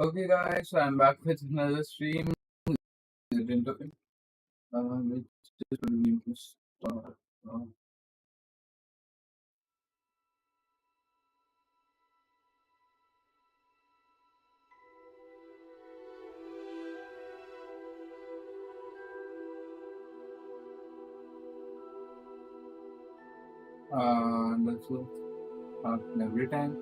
Okay, guys, so I'm back with another stream. Which is going to start. Uh, this will happen every time.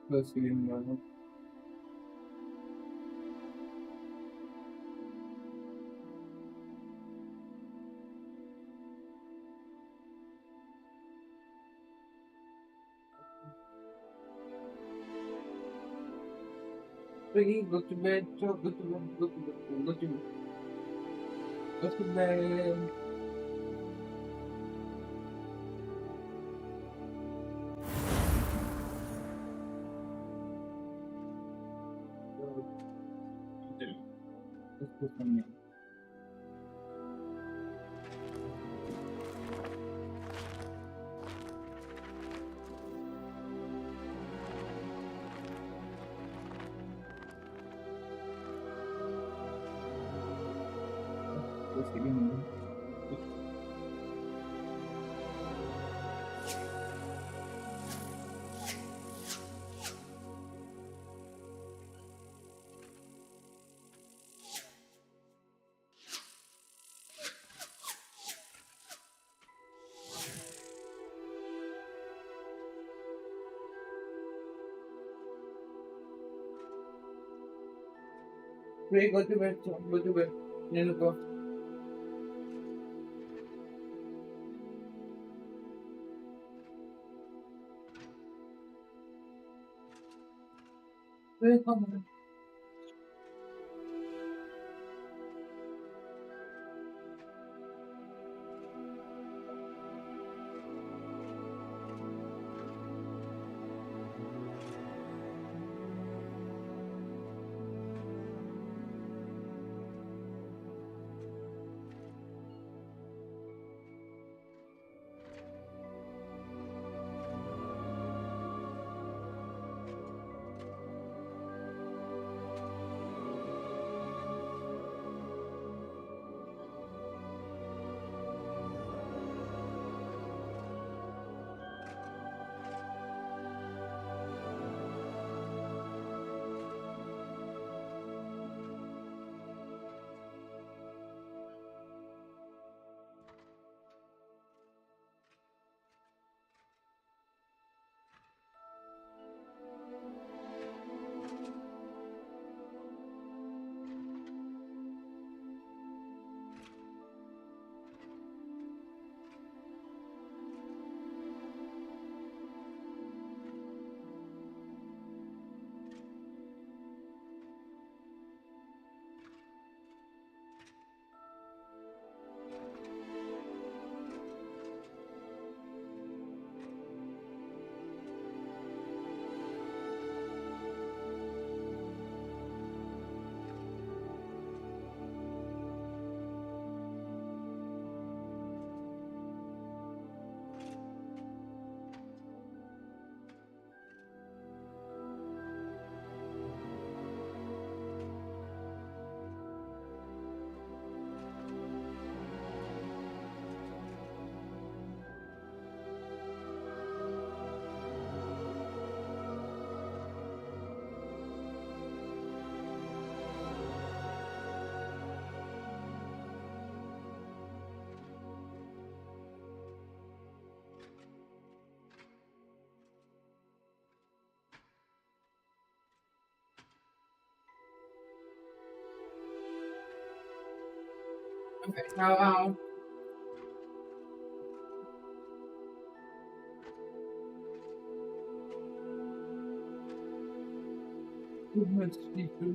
Proceeding. Please go to bed. Go to bed. Go to bed. Go to bed. Go to bed. Let's put some in. Proceeding. Pray, go to bed. Go to bed. Then go. Pray, come on. Now, too much people.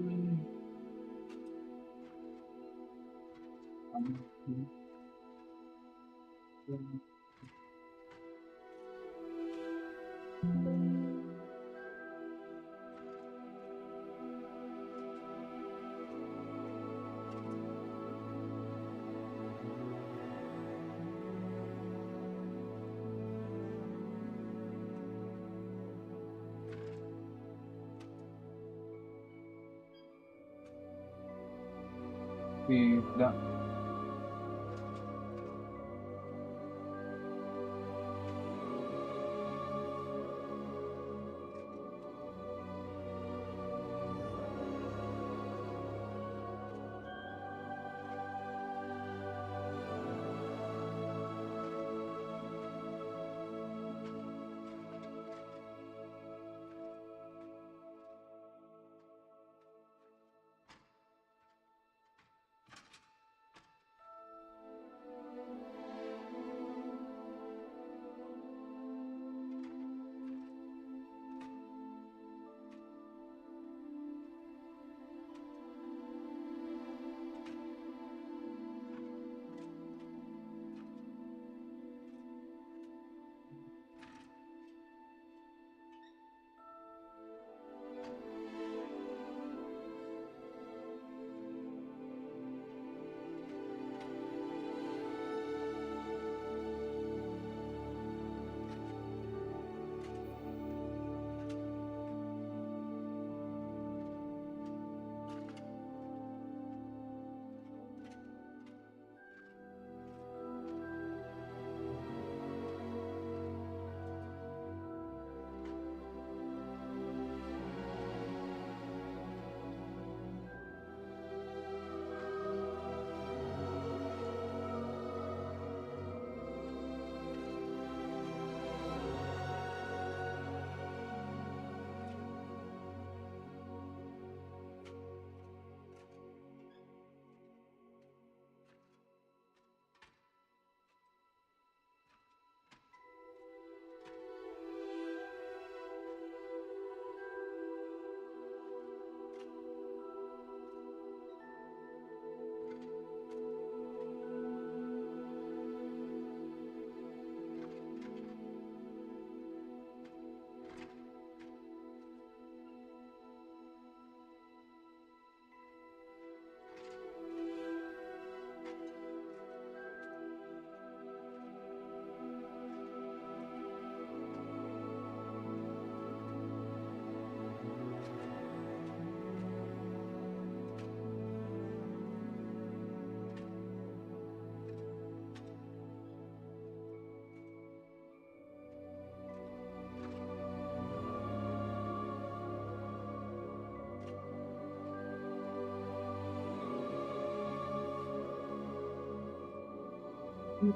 Okay, done.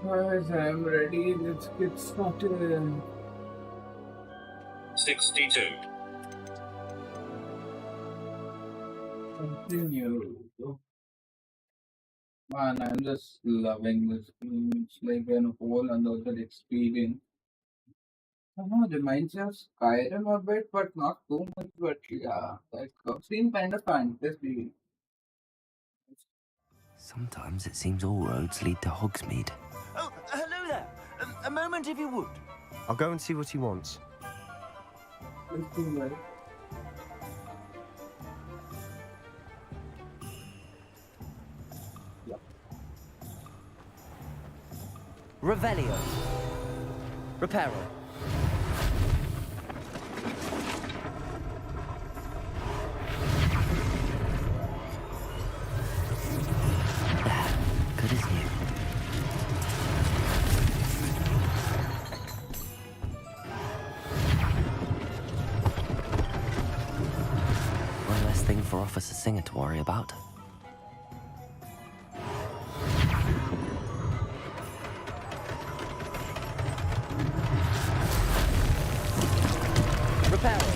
Guys, I'm ready. Let's get started. 62. Continue. Man, I'm just loving this game. It's like an whole another experience. Somehow reminds me of Skyrim a bit, but not too much. But yeah, like same kind of fantasy. Sometimes it seems all roads lead to Hogsmeade. Oh, hello there. A moment, if you would. I'll go and see what he wants. Let's do that. Revelio. Reparo. Good as new. One less thing for Officer Singer to worry about. Reparo.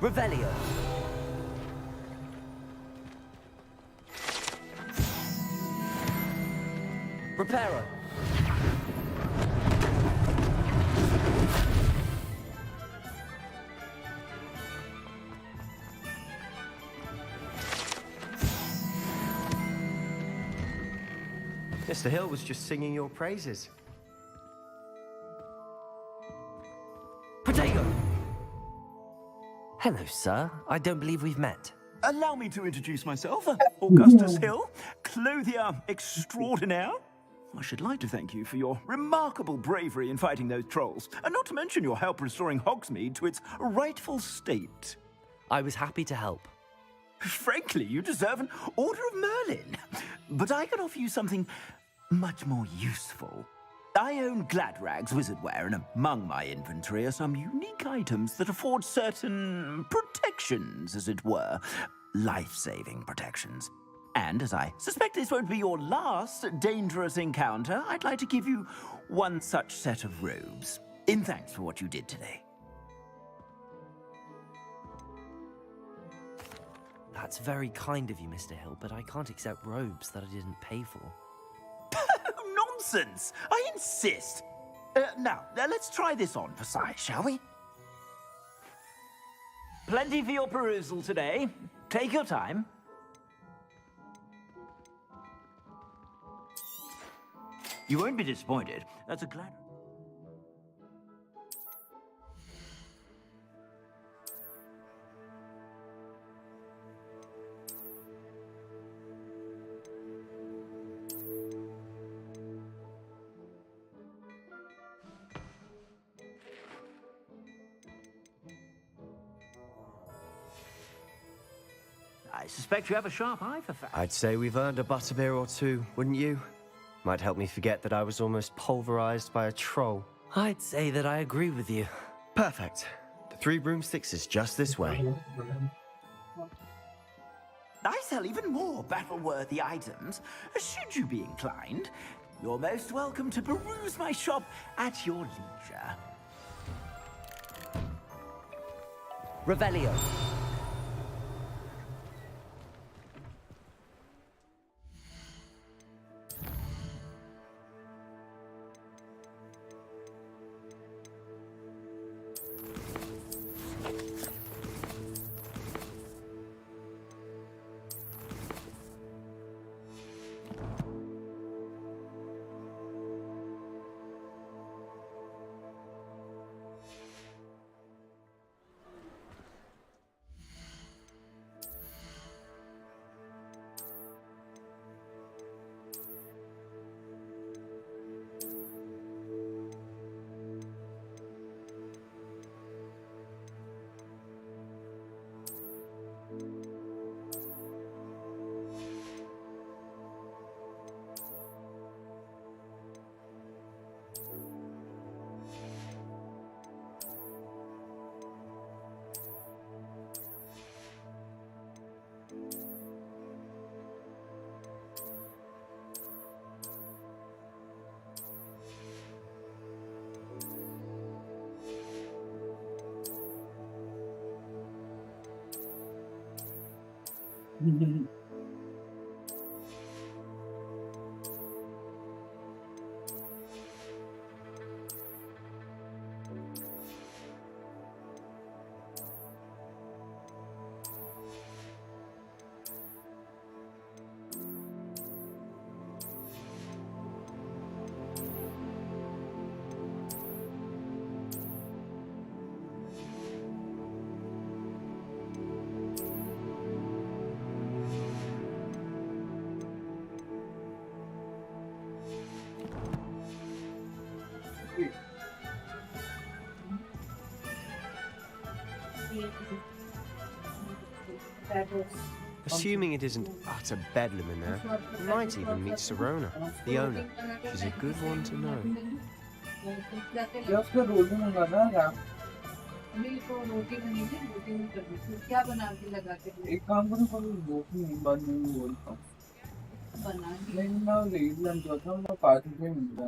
Revelio. Reparo. Mr. Hill was just singing your praises. Protego. Hello, sir. I don't believe we've met. Allow me to introduce myself, Augustus Hill, clothier extraordinaire. I should like to thank you for your remarkable bravery in fighting those trolls, and not to mention your help restoring Hogsmeade to its rightful state. I was happy to help. Frankly, you deserve an Order of Merlin. But I can offer you something much more useful. I own Gladrag's wizardware, and among my inventory are some unique items that afford certain protections, as it were. Life-saving protections. And as I suspect this won't be your last dangerous encounter, I'd like to give you one such set of robes, in thanks for what you did today. That's very kind of you, Mr. Hill, but I can't accept robes that I didn't pay for. Nonsense! I insist! Now, let's try this on for size, shall we? Plenty for your perusal today. Take your time. You won't be disappointed. That's a glad... I suspect you have a sharp eye for facts. I'd say we've earned a butterbeer or two, wouldn't you? Might help me forget that I was almost pulverized by a troll. I'd say that I agree with you. Perfect. The 3 broomsticks is just this way. I sell even more battle-worthy items. Should you be inclined, you're most welcome to peruse my shop at your leisure. Revelio. Assuming it isn't utter bedlam in there, you might even meet Serona, the owner. She's a good one to know. या उसका role भी मंगाना है मेरे को रोटी बनी थी रोटी में कर दी क्या बना के लगा के एक काम करो कभी रोटी नहीं बाद में बोलता बना नहीं ना लेट लंच होता मैं पार्टी पे मिलता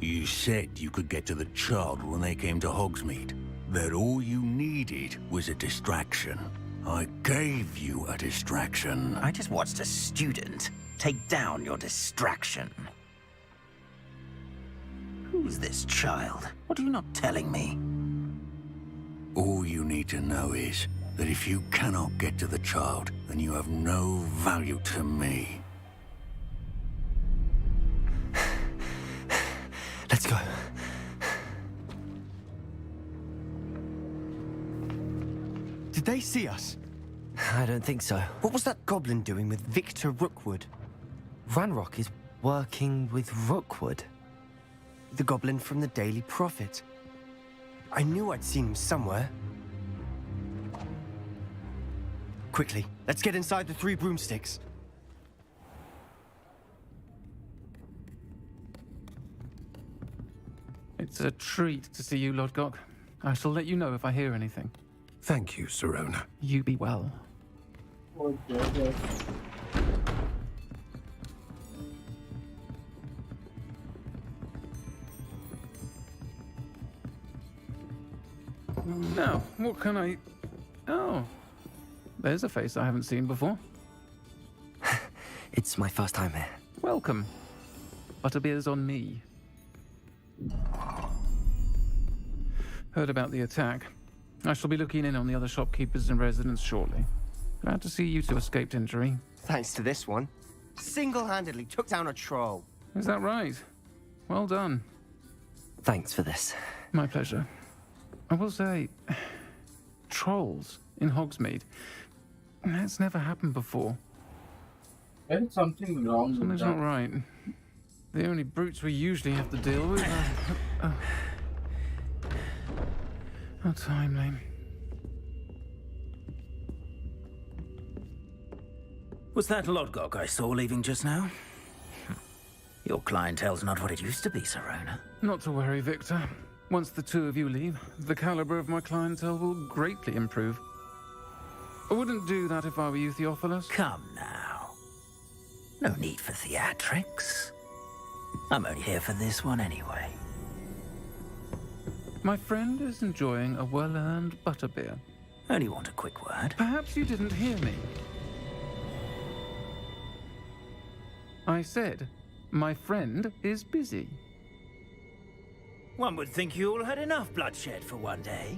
You said you could get to the child when they came to Hogsmeade. That all you needed was a distraction. I gave you a distraction. I just watched a student take down your distraction. Who's this child? What are you not telling me? All you need to know is that if you cannot get to the child, then you have no value to me. Let's go. Did they see us? I don't think so. What was that goblin doing with Victor Rookwood? Ranrock is working with Rookwood. The goblin from the Daily Prophet. I knew I'd seen him somewhere. Quickly, let's get inside the 3 broomsticks. It's a treat to see you, Lodgok. I shall let you know if I hear anything. Thank you, Sirona. You be well. Oh, God. Now, what can I... Oh, there's a face I haven't seen before. It's my first time here. Welcome. Butterbeer's on me. Heard about the attack. I shall be looking in on the other shopkeepers and residents shortly. Glad to see you two escaped injury. Thanks to this one. Single-handedly took down a troll. Is that right? Well done. Thanks for this. My pleasure. I will say, trolls in Hogsmeade. That's never happened before. There's something wrong with Something's that. not right. The only brutes we usually have to deal with are... How timely. Was that Lodgok I saw leaving just now? Your clientele's not what it used to be, Sirona. Not to worry, Victor. Once the two of you leave, the caliber of my clientele will greatly improve. I wouldn't do that if I were you, Theophilus. Come now. No need for theatrics. I'm only here for this one anyway. My friend is enjoying a well-earned butterbeer. Only want a quick word. Perhaps you didn't hear me. I said, my friend is busy. One would think you all had enough bloodshed for one day.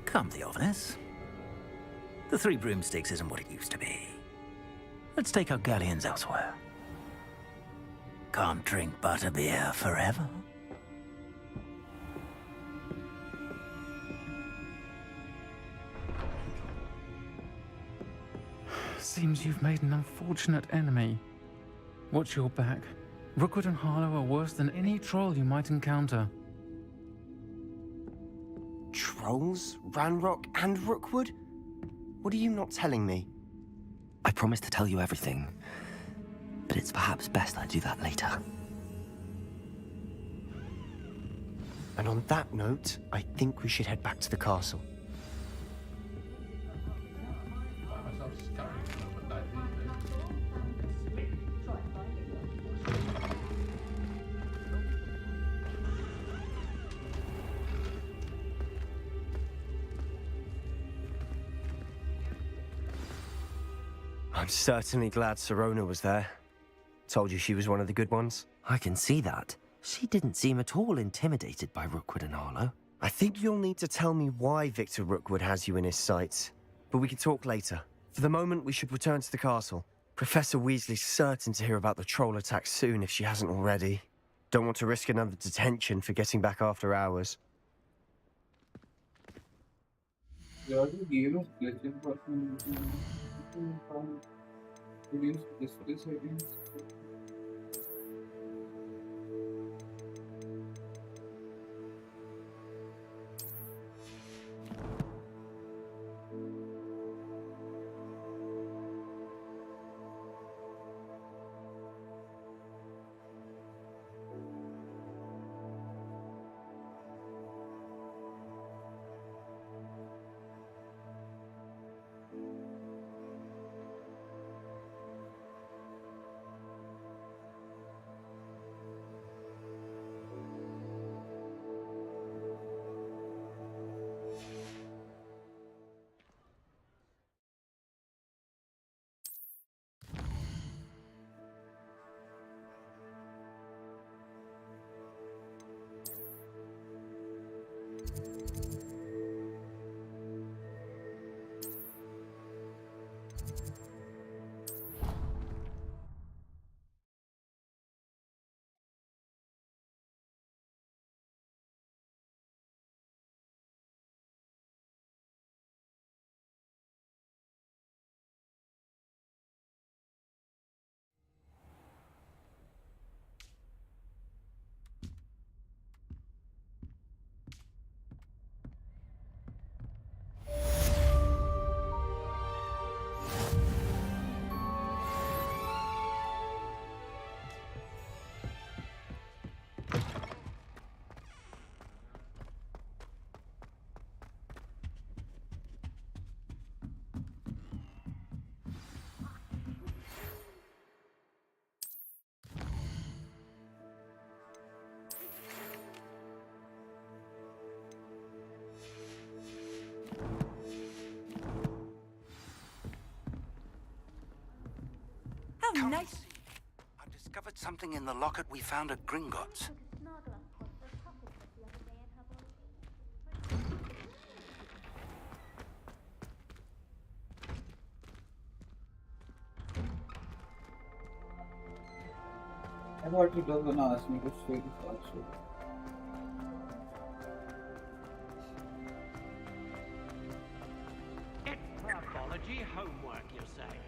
Come, Theophilus. The 3 broomsticks isn't what it used to be. Let's take our galleons elsewhere. Can't drink butterbeer forever. Seems you've made an unfortunate enemy. Watch your back. Rookwood and Harlow are worse than any troll you might encounter. Trolls, Ranrock, and Rookwood? What are you not telling me? I promised to tell you everything, but it's perhaps best I do that later. And on that note, I think we should head back to the castle. I'm certainly glad Sirona was there. Told you she was one of the good ones. I can see that. She didn't seem at all intimidated by Rookwood and Harlow. I think you'll need to tell me why Victor Rookwood has you in his sights. But we can talk later. For the moment, we should return to the castle. Professor Weasley's certain to hear about the troll attack soon if she hasn't already. Don't want to risk another detention for getting back after hours. Yeah, the game is glitching for some reason. Reduce display settings. Oh, Come nice. see. I've discovered something in the locket we found at Gringotts. I thought he was gonna ask me to show this also. It's pathology homework, you say?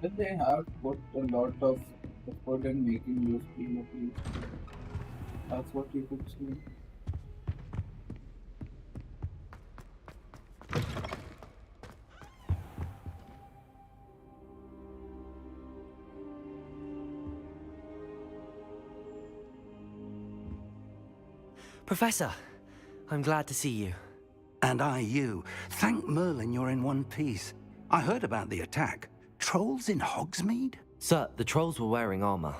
But they have put a lot of effort in making those POPs. That's what you could see. Professor, I'm glad to see you. And I you. Thank Merlin you're in one piece. I heard about the attack. Trolls in Hogsmeade? Sir, the trolls were wearing armor.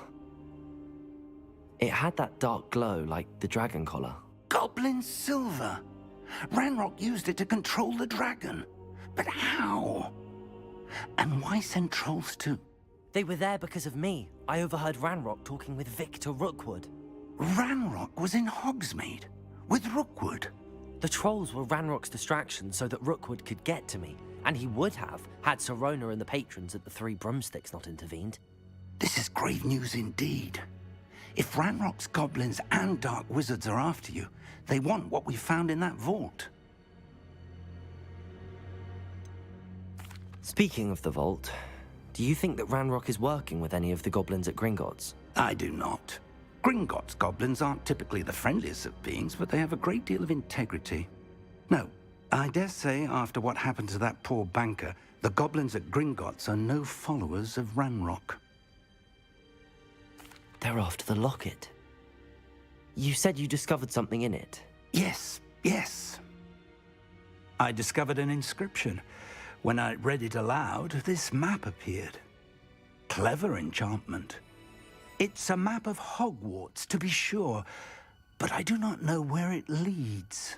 It had that dark glow like the dragon collar. Goblin silver. Ranrock used it to control the dragon. But how? And why send trolls to... They were there because of me. I overheard Ranrock talking with Victor Rookwood. Ranrock was in Hogsmeade with Rookwood. The trolls were Ranrock's distraction so that Rookwood could get to me. And he would have, had Sirona and the patrons at the Three Broomsticks not intervened. This is grave news indeed. If Ranrock's goblins and dark wizards are after you, they want what we found in that vault. Speaking of the vault, do you think that Ranrock is working with any of the goblins at Gringotts? I do not. Gringotts goblins aren't typically the friendliest of beings, but they have a great deal of integrity. No, I dare say after what happened to that poor banker, the goblins at Gringotts are no followers of Ranrock. They're after the locket. You said you discovered something in it. Yes, yes. I discovered an inscription. When I read it aloud, this map appeared. Clever enchantment. It's a map of Hogwarts, to be sure, but I do not know where it leads.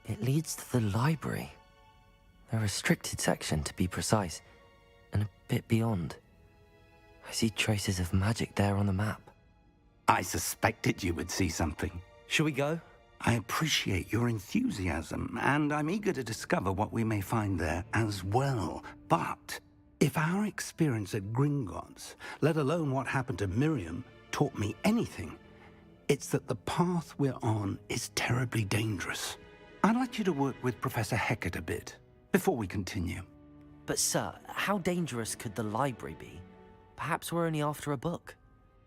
It leads to the library. A restricted section, to be precise, and a bit beyond. I see traces of magic there on the map. I suspected you would see something. Shall we go? I appreciate your enthusiasm, and I'm eager to discover what we may find there as well. But if our experience at Gringotts, let alone what happened to Miriam, taught me anything, it's that the path we're on is terribly dangerous. I'd like you to work with Professor Hecat a bit before we continue. But sir, how dangerous could the library be? Perhaps we're only after a book.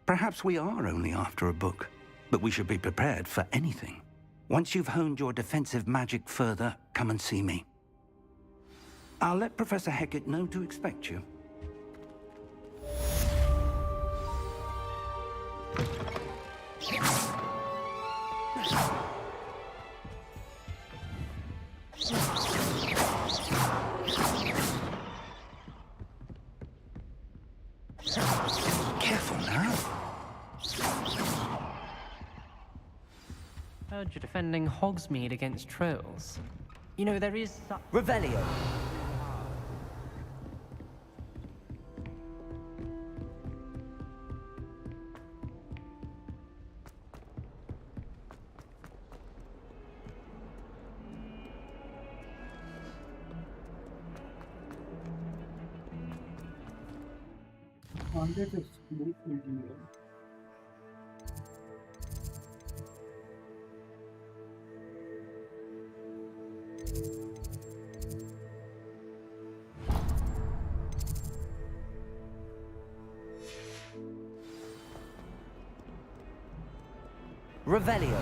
Perhaps we are only after a book, but we should be prepared for anything. Once you've honed your defensive magic further, come and see me. I'll let Professor Hecat know to expect you. Careful now. Heard you're defending Hogsmeade against trolls. You know, there is... Revelio. Haunted exclusive material. Revelio.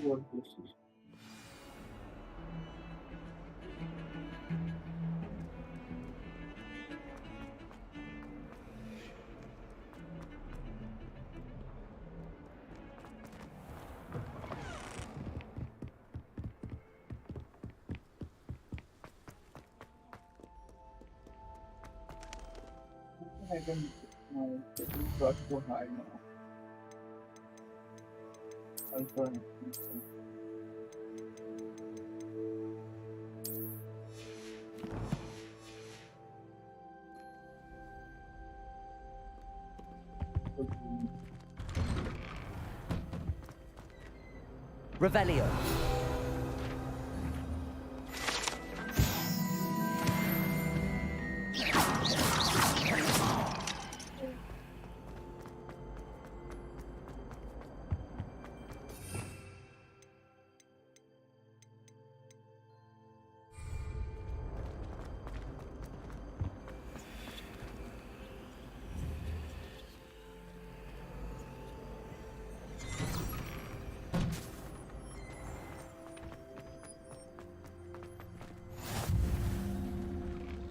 What this is. I can got so high now. Alpha. Revelio.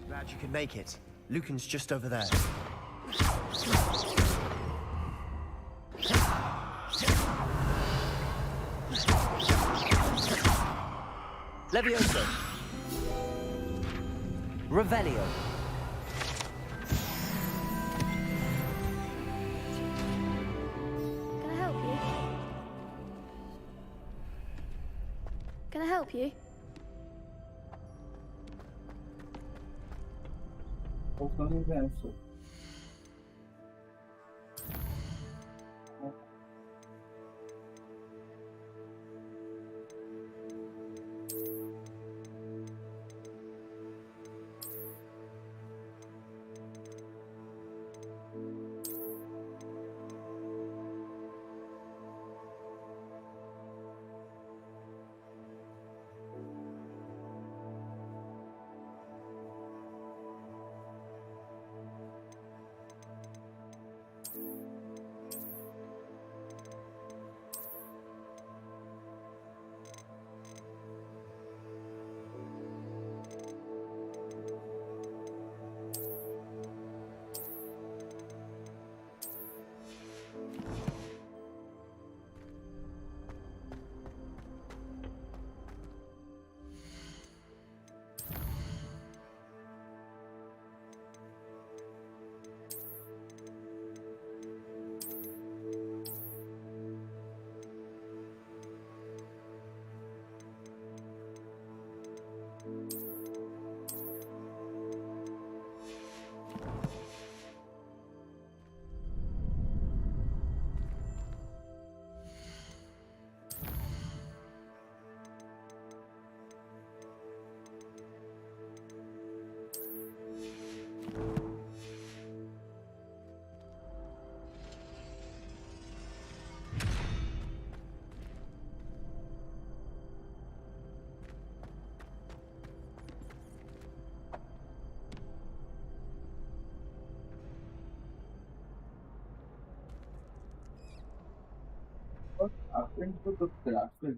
Glad you could make it. Lucan's just over there. Levioso. Revelio. Can I help you? Can I help you? Open the answer. What happened to the graphics?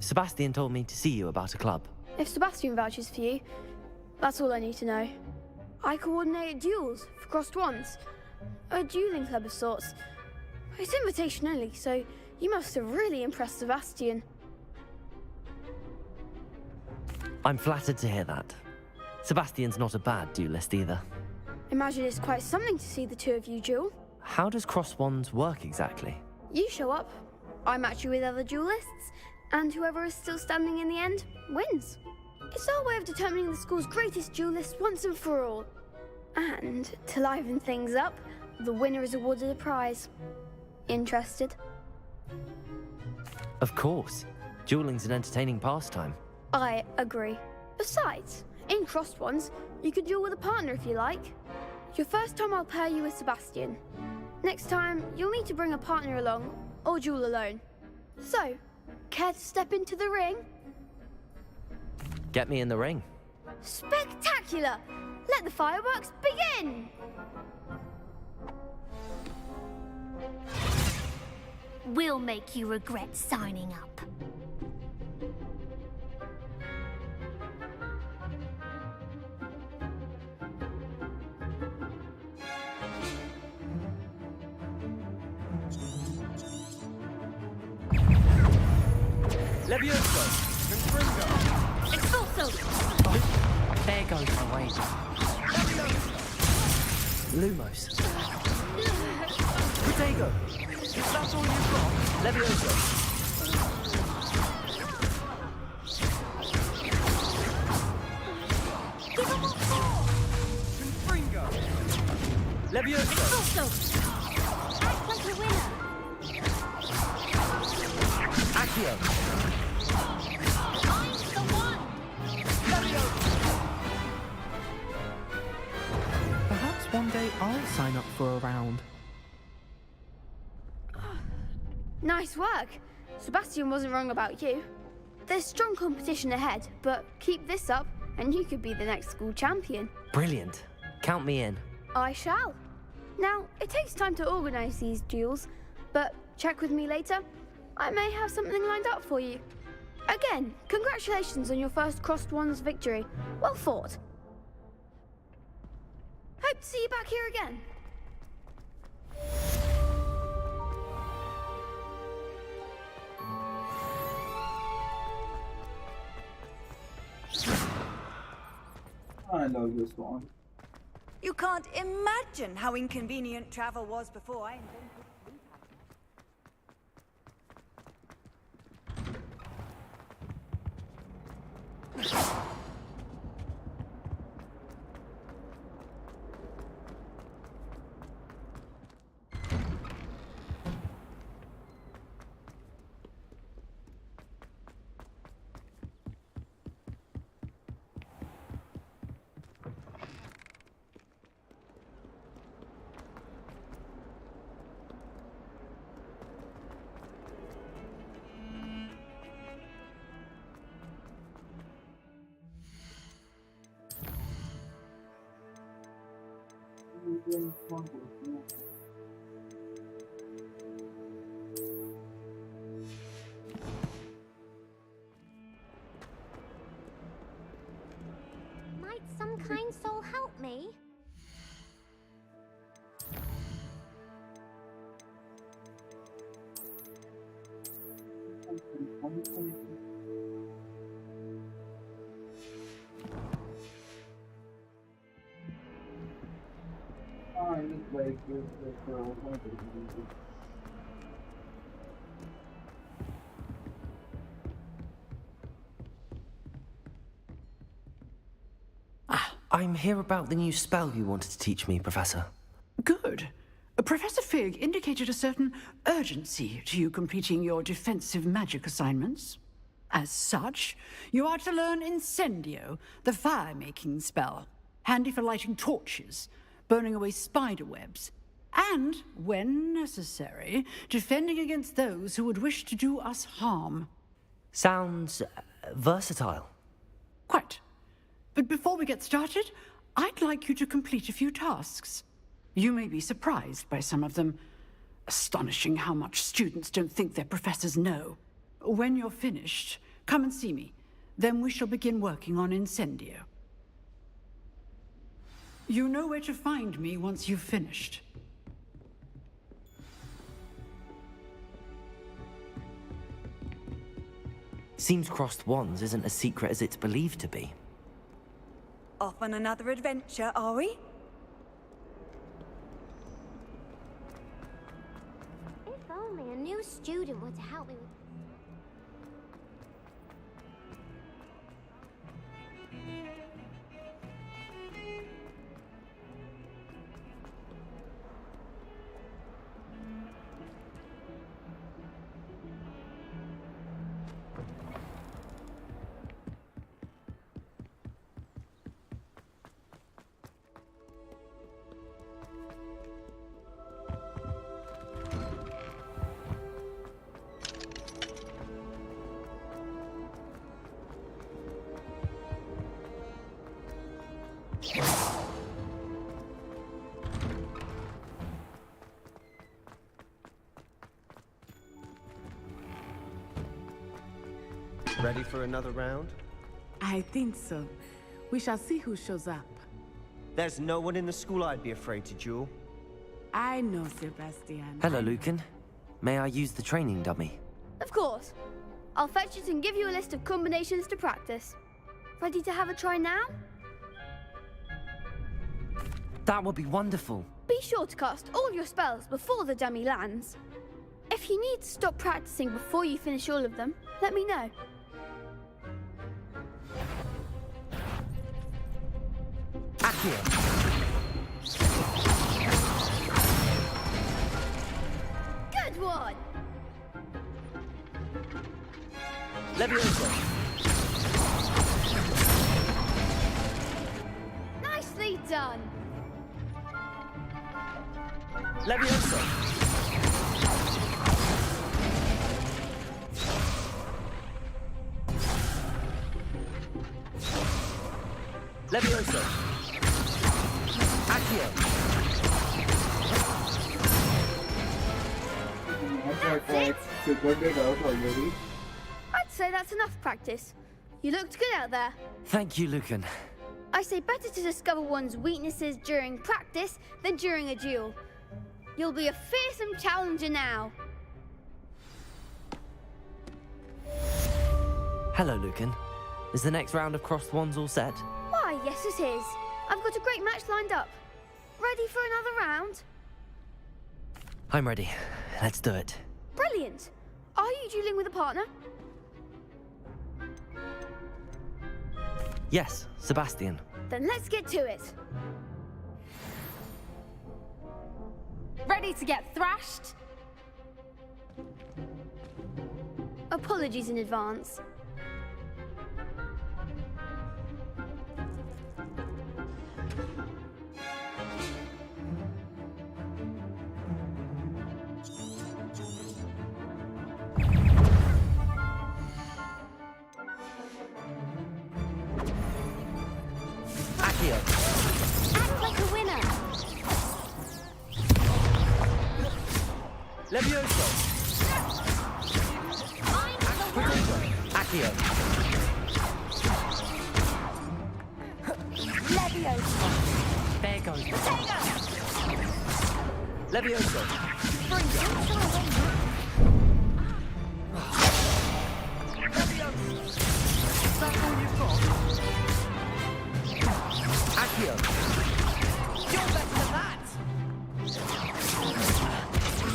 Sebastian told me to see you about a club. If Sebastian vouches for you, that's all I need to know. I coordinate duels for crossed ones. A dueling club of sorts. It's invitation only, so you must have really impressed Sebastian. I'm flattered to hear that. Sebastian's not a bad duelist either. Imagine it's quite something to see the two of you duel. How does cross wands work exactly? You show up, I match you with other duelists, and whoever is still standing in the end wins. It's our way of determining the school's greatest duelist once and for all. And to liven things up, the winner is awarded a prize. Interested? Of course. Dueling's an entertaining pastime. I agree. Besides, in crossed ones, you can duel with a partner if you like. Your first time I'll pair you with Sebastian. Next time, you'll need to bring a partner along, or duel alone. So, care to step into the ring? Get me in the ring. Spectacular! Let the fireworks begin! We'll make you regret signing up. Levioso! Confringo! Expulso! Oh, there goes my wager. Lumos. Protego! If that's all you've got, Levioso! Give him a four! Confringo! Levioso! Expulso! Act like a winner! Accio! I'm the one! Perhaps one day I'll sign up for a round. Nice work. Sebastian wasn't wrong about you. There's strong competition ahead, but keep this up and you could be the next school champion. Brilliant. Count me in. I shall. Now, it takes time to organise these duels, but check with me later. I may have something lined up for you. Again, congratulations on your first Crossed Wands victory. Well fought. Hope to see you back here again. I love this one. You can't imagine how inconvenient travel was before I invented sleep apnea. Might some kind soul help me? I'm here about the new spell you wanted to teach me, Professor. Good. Professor Fig indicated a certain urgency to you completing your defensive magic assignments. As such, you are to learn Incendio, the fire-making spell, handy for lighting torches, burning away spider webs, and, when necessary, defending against those who would wish to do us harm. Sounds versatile. Quite. But before we get started, I'd like you to complete a few tasks. You may be surprised by some of them. Astonishing how much students don't think their professors know. When you're finished, come and see me. Then we shall begin working on Incendio. You know where to find me once you've finished. Seems Crossed Wands isn't as secret as it's believed to be. Off on another adventure, are we? If only a new student were to help me with... Ready for another round? I think so. We shall see who shows up. There's no one in the school I'd be afraid to duel. I know, Sebastian. Hello, Lucan. May I use the training dummy? Of course. I'll fetch it and give you a list of combinations to practice. Ready to have a try now? That would be wonderful. Be sure to cast all your spells before the dummy lands. If you need to stop practicing before you finish all of them, let me know. Accio. Good one! Levioso. Nicely done! Levioso. Levioso. Accio. Figured it out already. I'd say that's enough practice. You looked good out there. Thank you, Lucan. I say better to discover one's weaknesses during practice than during a duel. You'll be a fearsome challenger now. Hello, Lucan. Is the next round of crossed wands all set? Why, yes it is. I've got a great match lined up. Ready for another round? I'm ready. Let's do it. Brilliant. Are you dueling with a partner? Yes, Sebastian. Then let's get to it. Ready to get thrashed? Apologies in advance. Accio. Act like a winner. Levioso. Accio. Levioso. There goes. Levioso. Is that all you've got? Accio. You're better than that!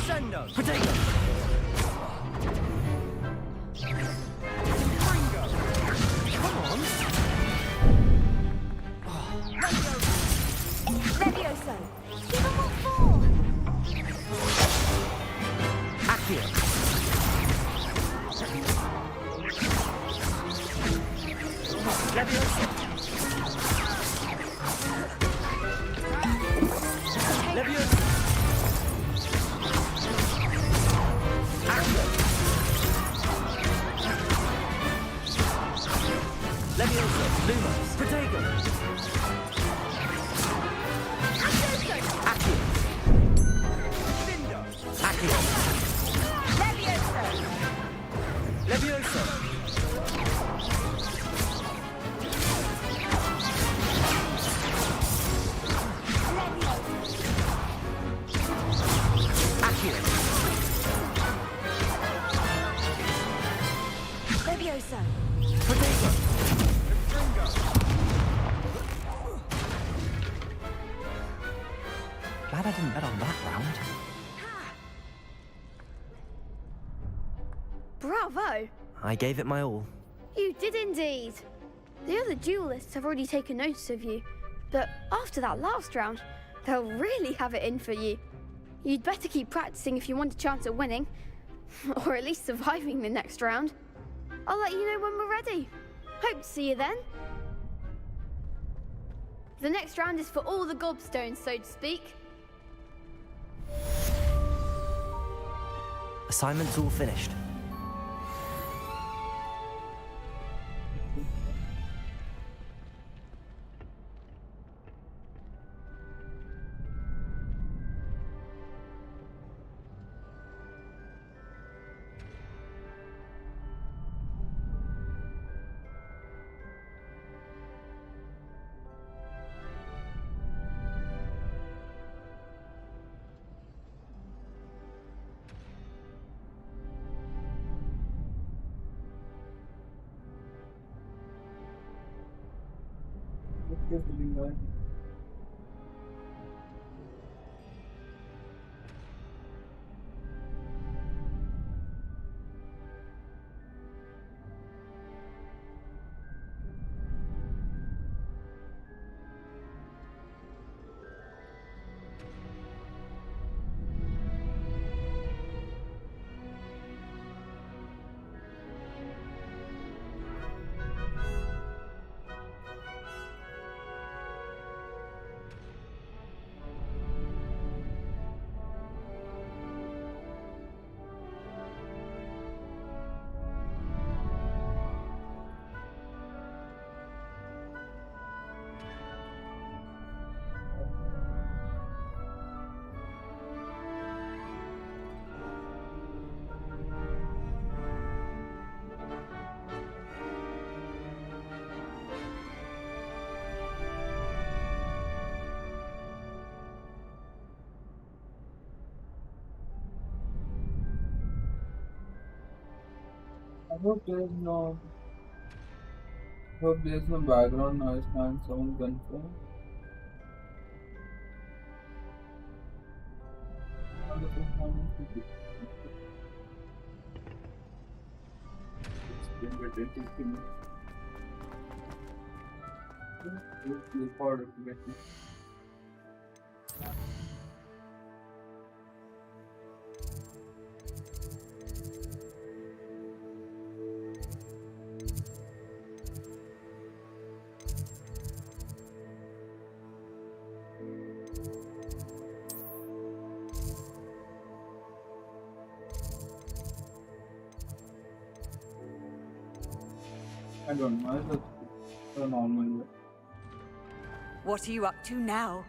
Sendo! Potato. Ringo! Come on. Levioso. Give him what for. Accio. Levioso. Levioso. Accio. Levioso. Lumos. Protego. Accio. Lindo! Accio. Levioso. Levioso. Accio. Levioso. Protego. Glad I didn't bet on that round. Bravo! I gave it my all. You did indeed. The other duelists have already taken notice of you, but after that last round, they'll really have it in for you. You'd better keep practicing if you want a chance at winning, or at least surviving the next round. I'll let you know when we're ready. Hope to see you then. The next round is for all the gobstones, so to speak. Assignment's all finished. Hope there's no background noise, man. Someone confirm. I don't know. It's a normal way. What are you up to now?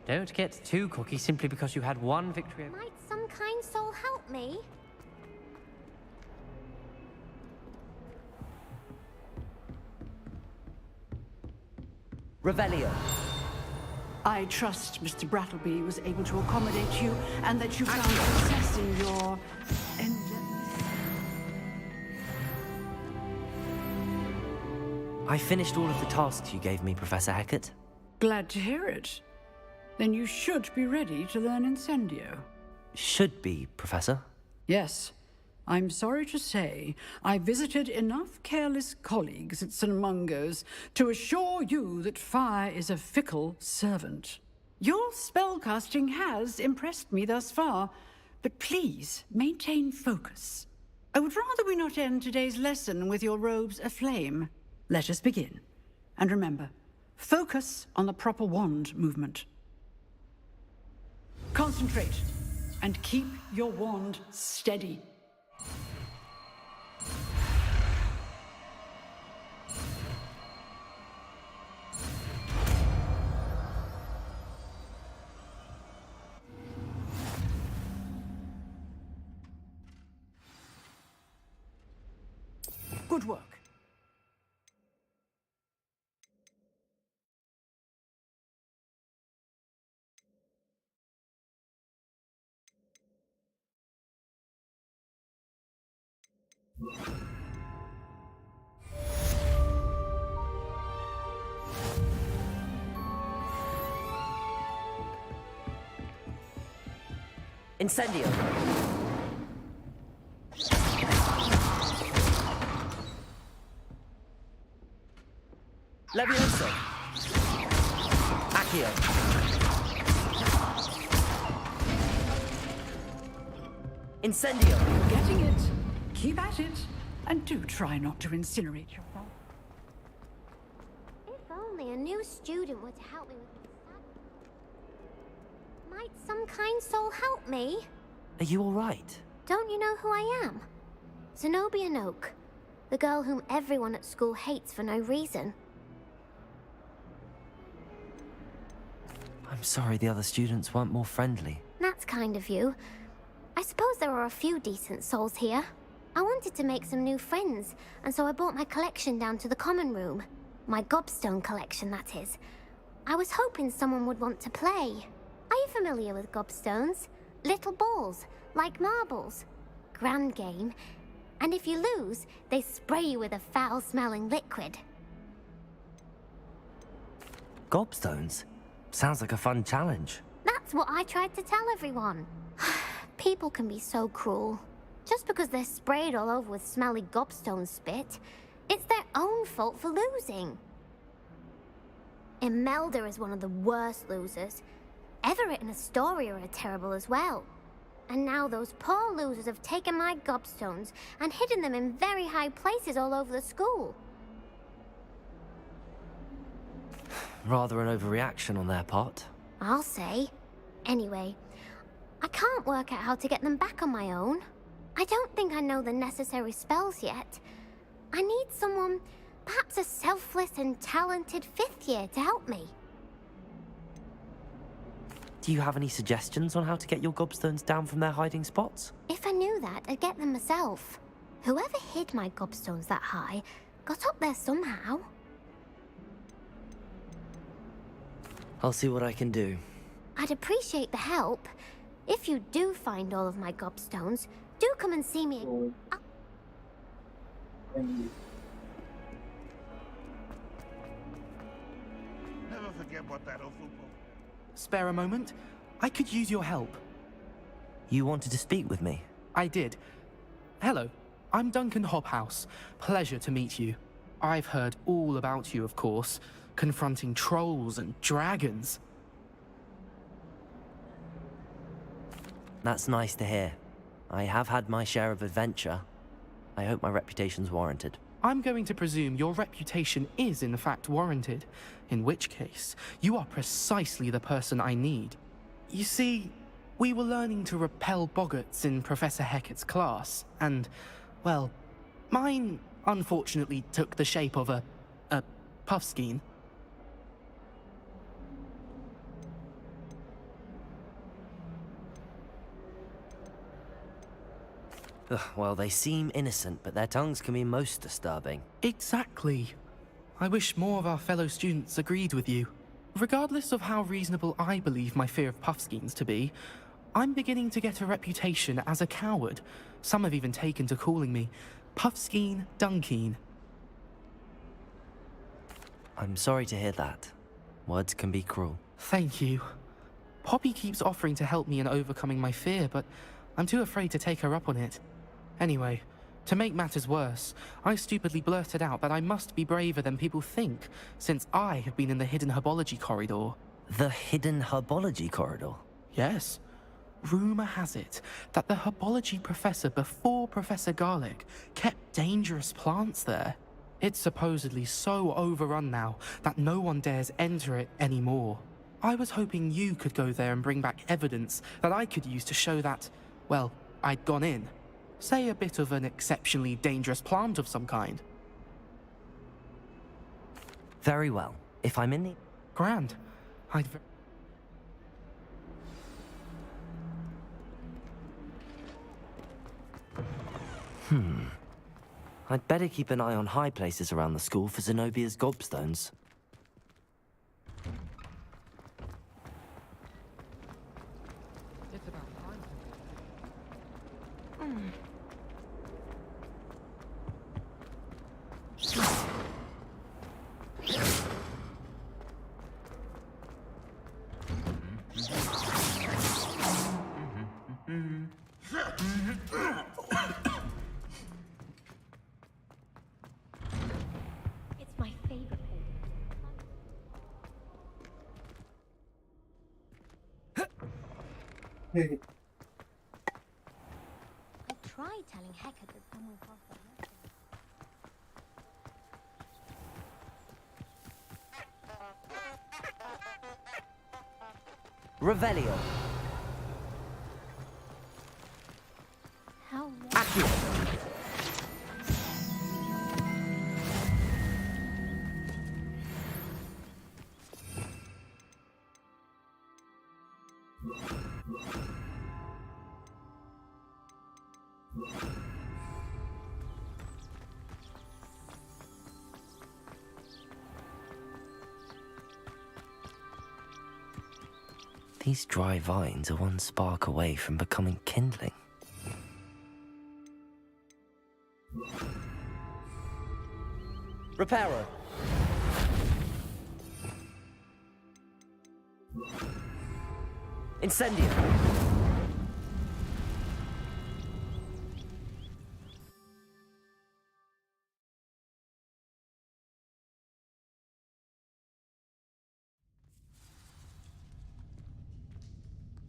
Don't get too cocky simply because you had one victory. Might some kind soul help me? Revelio. I trust Mr. Brattleby was able to accommodate you and that you found success in your endeavors. I finished all of the tasks you gave me, Professor Hecat. Glad to hear it. Then you should be ready to learn Incendio. Should be, Professor. Yes. I'm sorry to say, I visited enough careless colleagues at St. Mungo's to assure you that fire is a fickle servant. Your spellcasting has impressed me thus far, but please maintain focus. I would rather we not end today's lesson with your robes aflame. Let us begin. And remember, focus on the proper wand movement. Concentrate, and keep your wand steady. Good work. Incendio! Levioso! Accio! Incendio! Getting it. Keep at it. And do try not to incinerate yourself. If only a new student were to help me with my studies. Might some kind soul help me? Are you alright? Don't you know who I am? Zenobia Noak, the girl whom everyone at school hates for no reason. I'm sorry the other students weren't more friendly. That's kind of you. I suppose there are a few decent souls here. I wanted to make some new friends, and so I brought my collection down to the common room. My gobstone collection, that is. I was hoping someone would want to play. Are you familiar with gobstones? Little balls, like marbles. Grand game. And if you lose, they spray you with a foul-smelling liquid. Gobstones? Sounds like a fun challenge. That's what I tried to tell everyone. People can be so cruel. Just because they're sprayed all over with smelly gobstone spit, it's their own fault for losing. Imelda is one of the worst losers. Everett and Astoria are terrible as well. And now those poor losers have taken my gobstones and hidden them in very high places all over the school. Rather an overreaction on their part. I'll say. Anyway, I can't work out how to get them back on my own. I don't think I know the necessary spells yet. I need someone, perhaps a selfless and talented 5th year to help me. Do you have any suggestions on how to get your gobstones down from their hiding spots? If I knew that, I'd get them myself. Whoever hid my gobstones that high got up there somehow. I'll see what I can do. I'd appreciate the help. If you do find all of my gobstones, do come and see me. Never forget what that awful... Spare a moment? I could use your help. You wanted to speak with me? I did. Hello, I'm Duncan Hobhouse. Pleasure to meet you. I've heard all about you, of course, confronting trolls and dragons. That's nice to hear. I have had my share of adventure. I hope my reputation's warranted. I'm going to presume your reputation is in fact warranted, in which case, you are precisely the person I need. You see, we were learning to repel boggarts in Professor Hecat's class, and, well, mine unfortunately took the shape of a puffskein. Ugh, well, they seem innocent, but their tongues can be most disturbing. Exactly. I wish more of our fellow students agreed with you. Regardless of how reasonable I believe my fear of puffskeins to be, I'm beginning to get a reputation as a coward. Some have even taken to calling me Puffskeen Dunkeen. I'm sorry to hear that. Words can be cruel. Thank you. Poppy keeps offering to help me in overcoming my fear, but I'm too afraid to take her up on it. Anyway, to make matters worse, I stupidly blurted out that I must be braver than people think, since I have been in the hidden herbology corridor. The hidden herbology corridor? Yes. Rumor has it that the herbology professor before Professor Garlic kept dangerous plants there. It's supposedly so overrun now that no one dares enter it anymore. I was hoping you could go there and bring back evidence that I could use to show that, well, I'd gone in. Say a bit of an exceptionally dangerous plant of some kind. Very well. If I'm in the... Grand. I'd... I'd better keep an eye on high places around the school for Zenobia's gobstones. It's about time. It's my favorite Hey, I tried telling Hector that someone passed that message. Revelio. How Accio. These dry vines are one spark away from becoming kindling. Reparo. Incendio.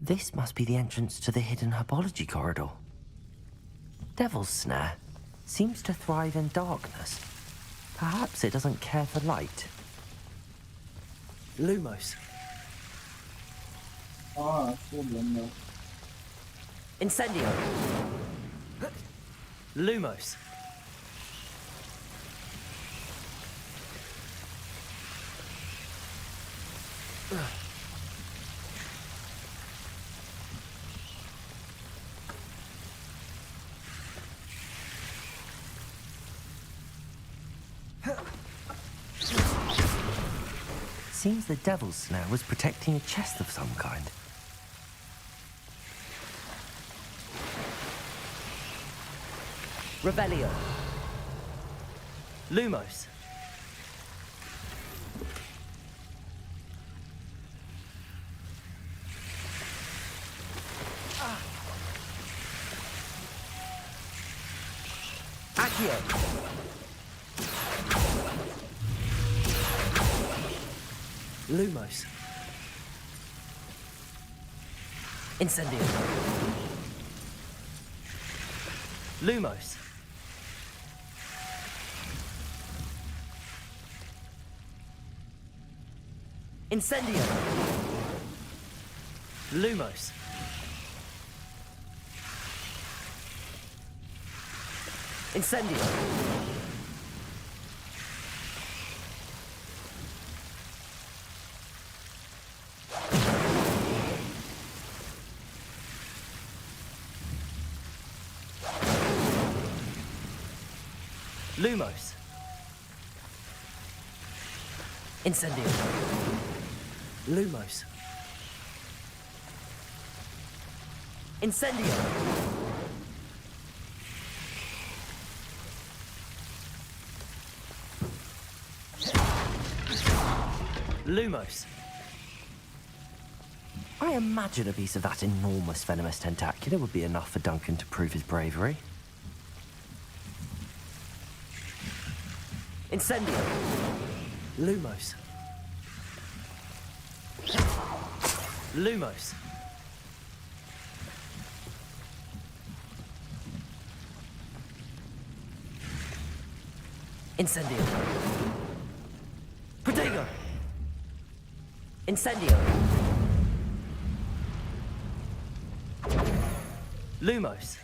This must be the entrance to the hidden herbology corridor. Devil's Snare seems to thrive in darkness. Perhaps it doesn't care for light. Lumos. so blender. Incendio. Lumos. Seems the Devil's Snare was protecting a chest of some kind. Revelio. Lumos. Accio. Lumos. Incendio. Lumos. Incendio. Lumos. Incendio. Lumos. Incendio. Lumos. Incendio. Lumos. I imagine a piece of that enormous venomous tentacular would be enough for Duncan to prove his bravery. Incendio. Lumos. Lumos. Incendio. Protego. Incendio. Lumos.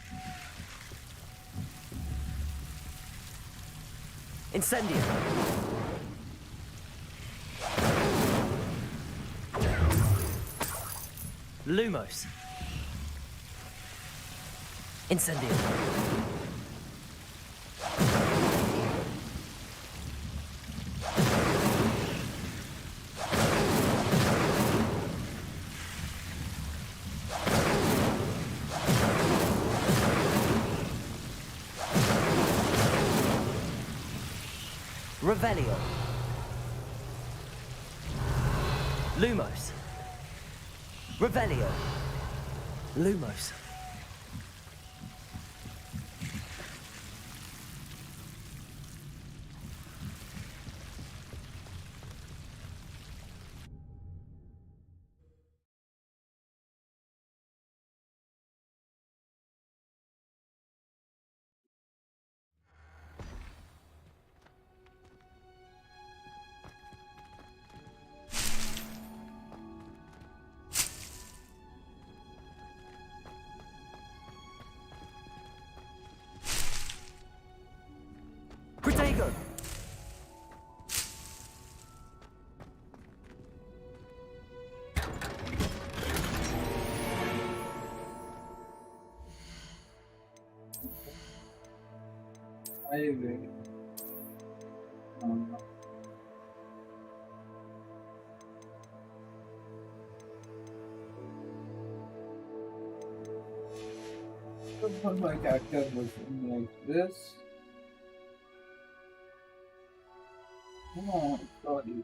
Incendio. Lumos. Incendio. Revelio. Lumos. Revelio. Lumos. Protego. Highway. What my character was like this. Oh, sorry.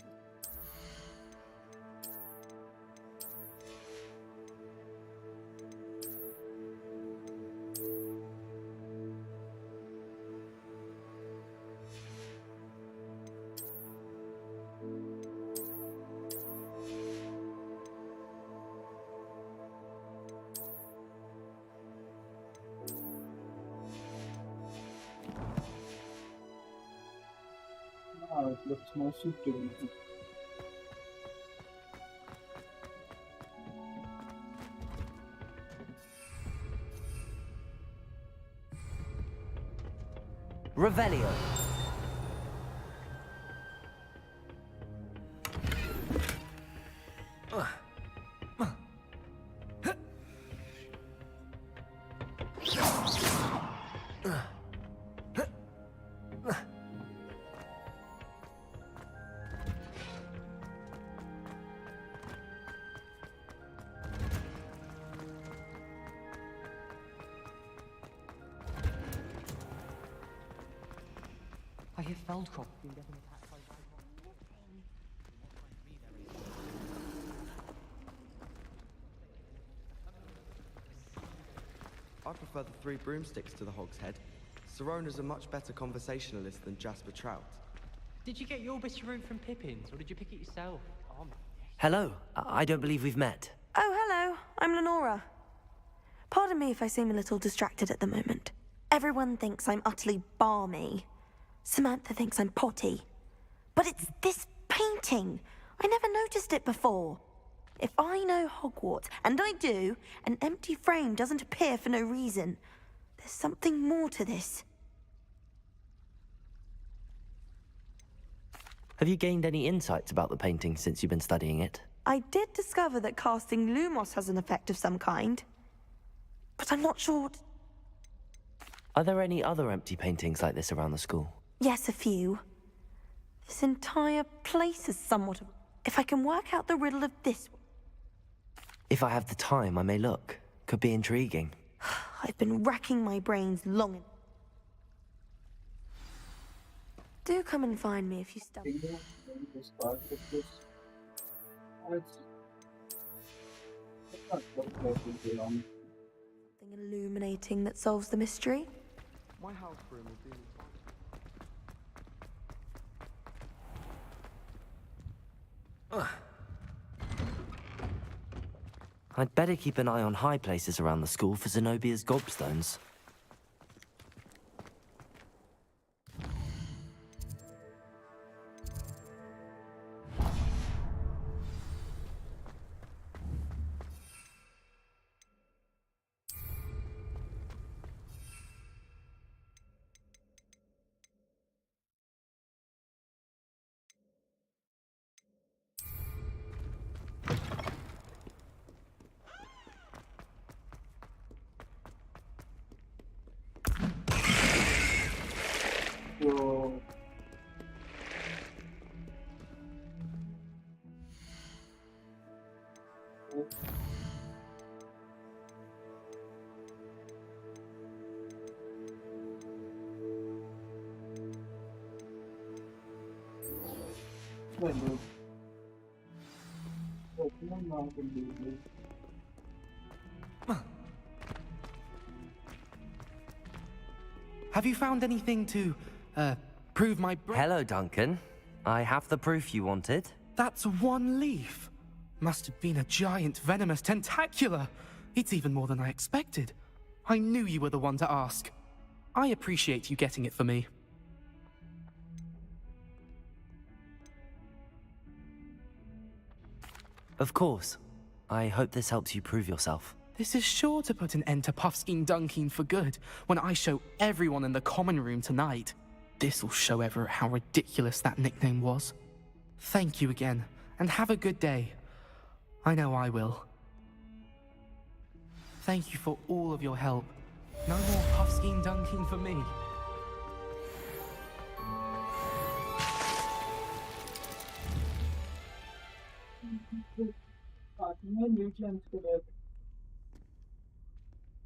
Now it looks more suitable. Revelio. I hear Feldcroft being getting attacked by I prefer the three broomsticks to the Hog's Head. Sirona's a much better conversationalist than Jasper Trout. Did you get your bit of root from Pippin's, or did you pick it yourself? Hello. I don't believe we've met. Oh, hello. I'm Lenora. Pardon me if I seem a little distracted at the moment. Everyone thinks I'm utterly balmy. Samantha thinks I'm potty. But it's this painting. I never noticed it before. If I know Hogwarts, and I do, an empty frame doesn't appear for no reason. There's something more to this. Have you gained any insights about the painting since you've been studying it? I did discover that casting Lumos has an effect of some kind. But I'm not sure what... Are there any other empty paintings like this around the school? Yes, a few. This entire place is somewhat of... If I can work out the riddle of this... If I have the time, I may look. Could be intriguing. I've been racking my brains long enough. Do come and find me if you stumble. Something illuminating that solves the mystery. My house room will do. I'd better keep an eye on high places around the school for Zenobia's gobstones. So my god. Open my mouth and do this. Have you found anything to, prove my Hello, Duncan. I have the proof you wanted. That's one leaf. Must have been a giant venomous tentacula. It's even more than I expected. I knew you were the one to ask. I appreciate you getting it for me. Of course. I hope this helps you prove yourself. This is sure to put an end to Puffskein Dunkin for good when I show everyone in the common room tonight. This'll show Everett how ridiculous that nickname was. Thank you again, and have a good day. I know I will. Thank you for all of your help. No more Puffskein Dunkin for me.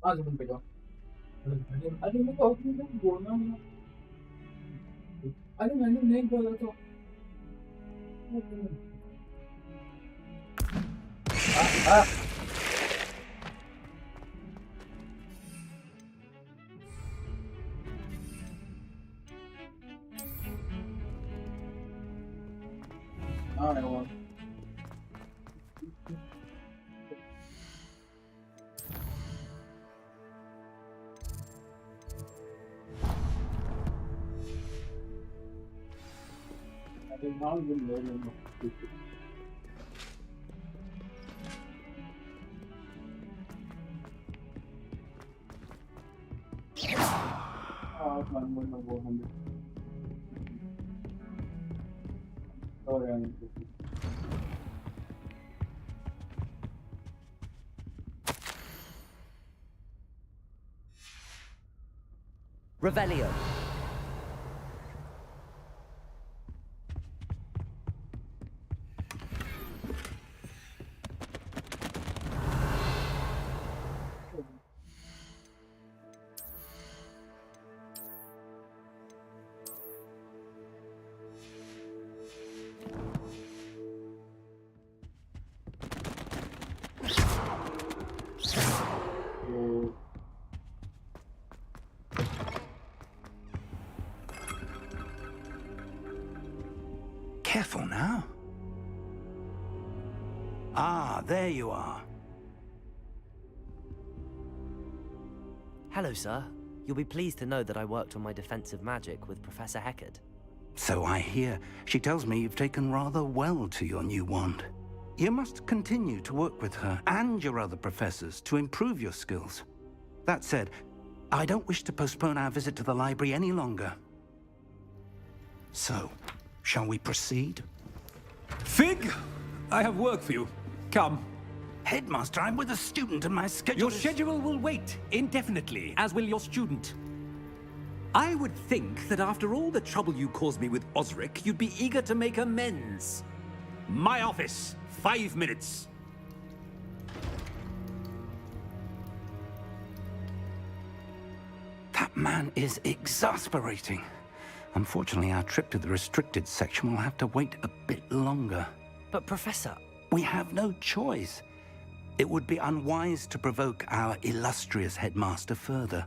आज हम पे जाओ अरे मैं तो उसमें कुछ बोलना नहीं अरे मैंने नहीं बोला तो I want. Now you know. I'm going to go 100. Sorry, I'm Revelio. Careful now. Ah, there you are. Hello, sir. You'll be pleased to know that I worked on my defensive magic with Professor Heckard. So I hear. She tells me you've taken rather well to your new wand. You must continue to work with her and your other professors to improve your skills. That said, I don't wish to postpone our visit to the library any longer. So, shall we proceed? Fig, I have work for you. Come. Headmaster, I'm with a student and my schedule Your schedule will wait indefinitely, as will your student. I would think that after all the trouble you caused me with Osric, you'd be eager to make amends. My office, 5 minutes. That man is exasperating. Unfortunately, our trip to the restricted section will have to wait a bit longer. But Professor... We have no choice. It would be unwise to provoke our illustrious headmaster further.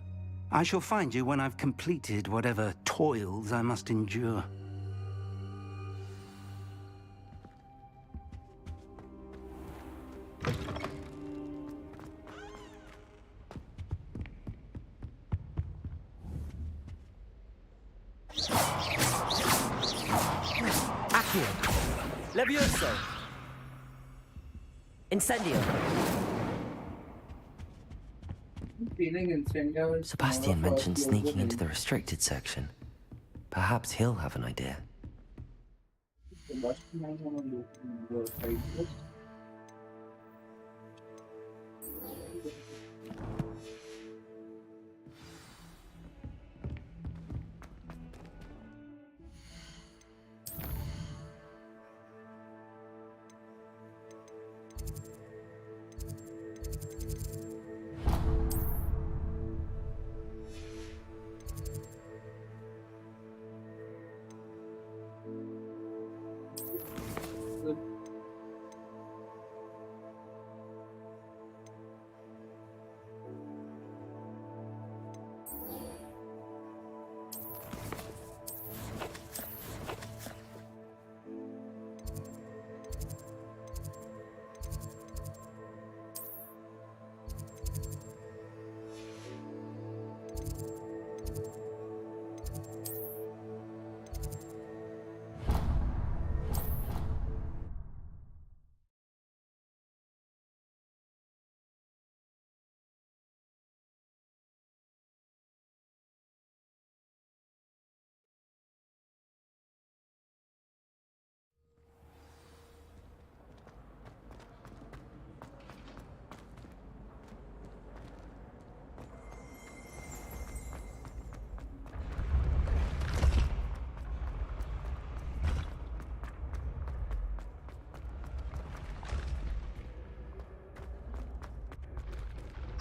I shall find you when I've completed whatever toils I must endure. Accio. Levioso. Incendio. Sebastian mentioned sneaking into the restricted section. Perhaps he'll have an idea.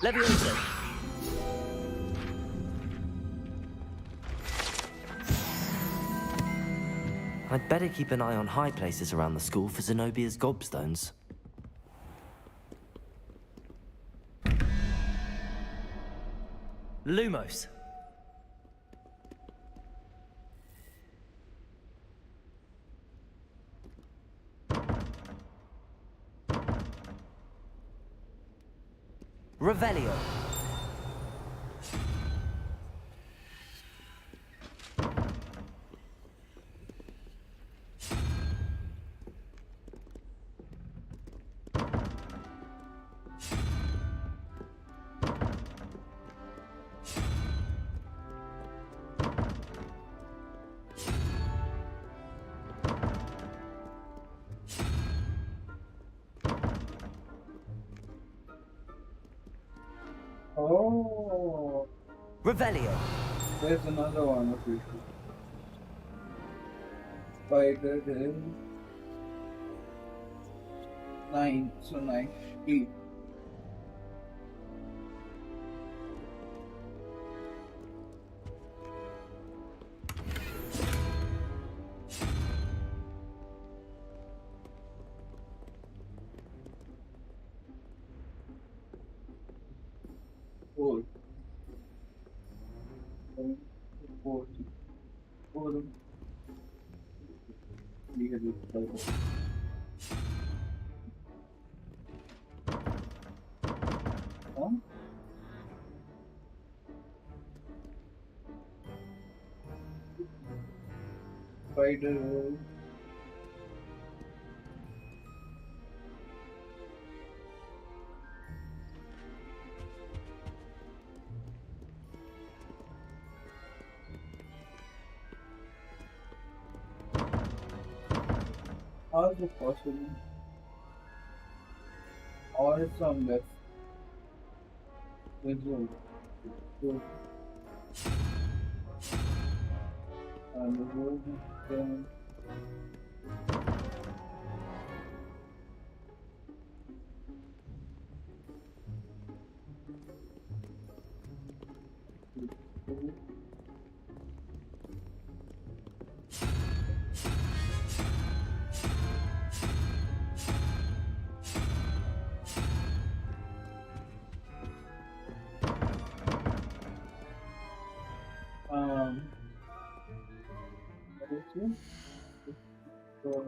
Levioso. I'd better keep an eye on high places around the school for Zenobia's gobstones. Lumos. Revelio. Oh, Revelio. there's another one of you. Spider Hill 9, so 9. 8. Four. 4. 4. We have it. Huh? Spider. How is it possible? Or some left. Result. So, and the word then. What is it? So,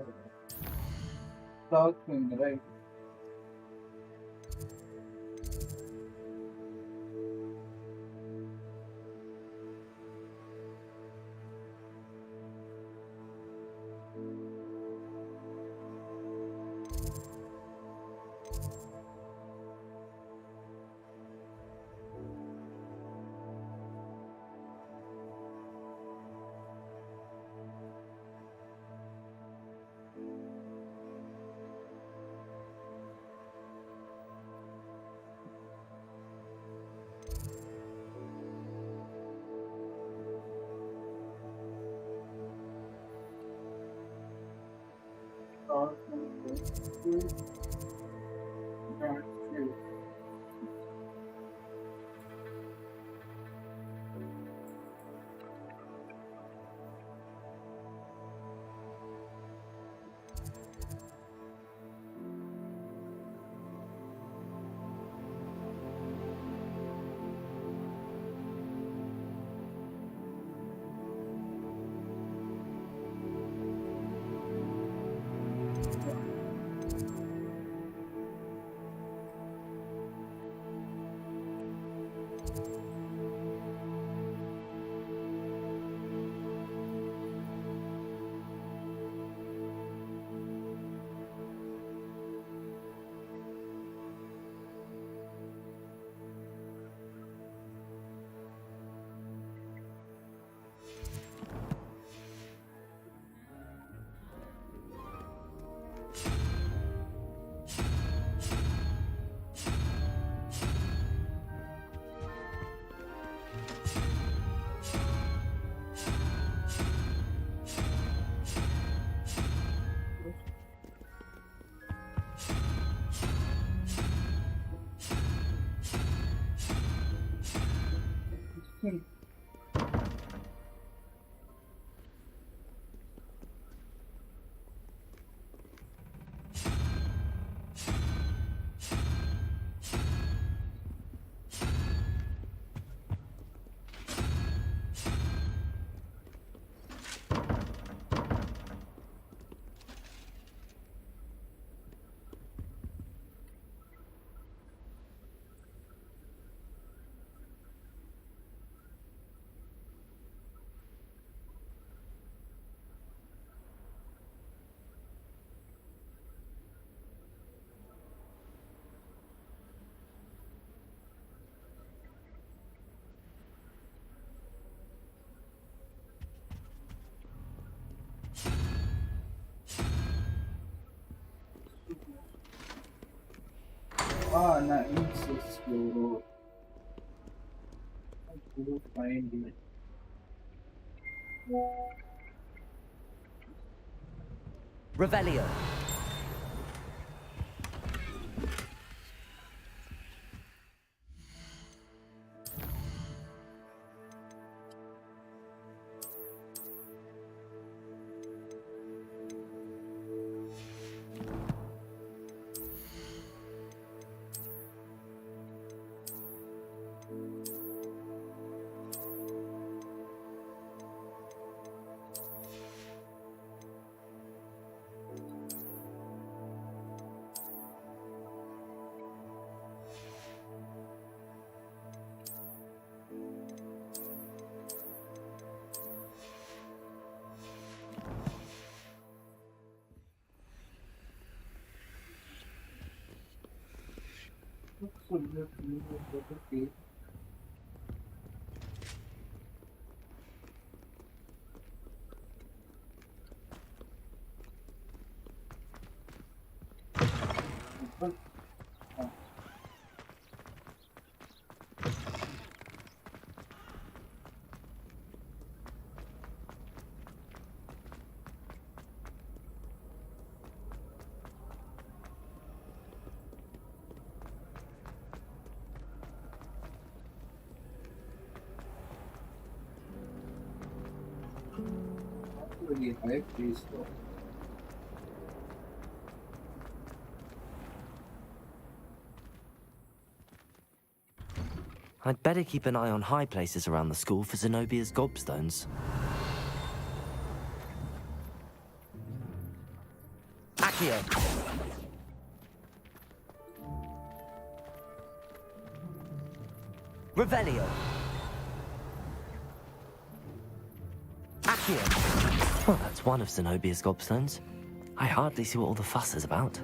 South Wing, right? South Wing, Hmm. Ah, nice. It's slow. I couldn't find it. Revelio. Really high place though. I'd better keep an eye on high places around the school for Zenobia's gobstones. Accio! Revelio! Accio! Well, that's one of Zenobia's gobstones. I hardly see what all the fuss is about.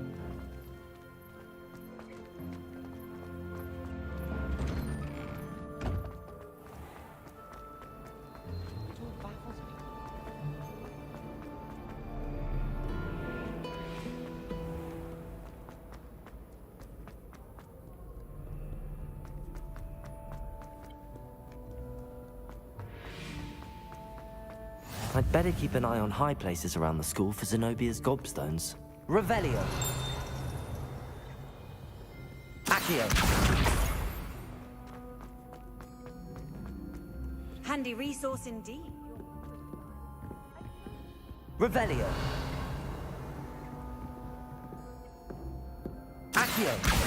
I'd better keep an eye on high places around the school for Zenobia's gobstones. Revelio! Accio! Handy resource indeed. Revelio! Accio!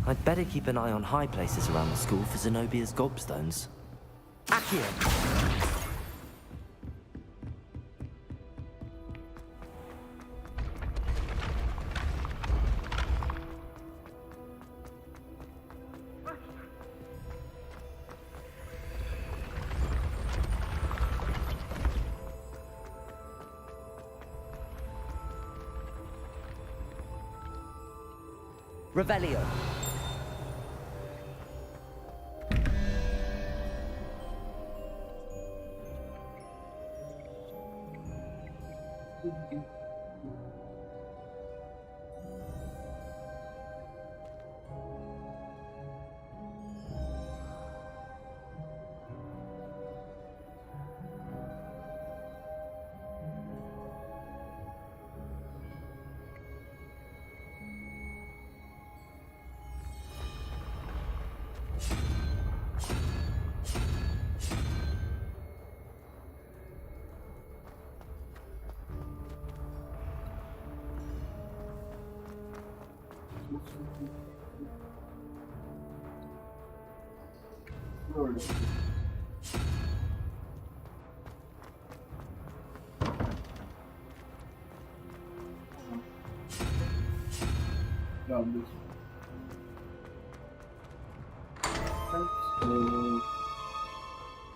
I'd better keep an eye on high places around the school for Zenobia's gobstones. Accio! Revelio.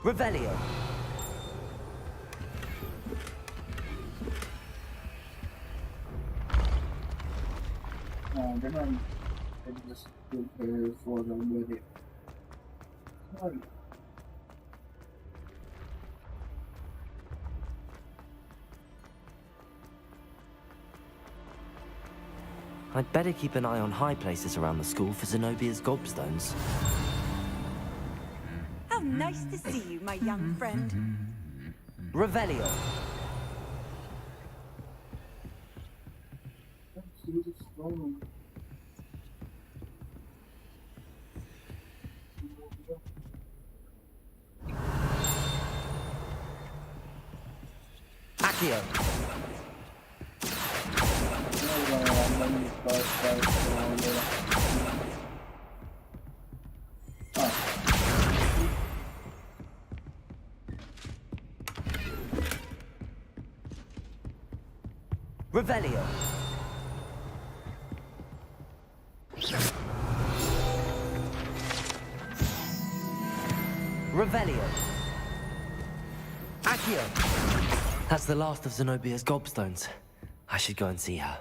Revelio. Then I just prepare for the wedding. Sorry. I'd better keep an eye on high places around the school for Zenobia's gobstones. How nice to see you, my young friend. Revelio. Accio. Revelio. Revelio. Accio. That's the last of Zenobia's gobstones. I should go and see her.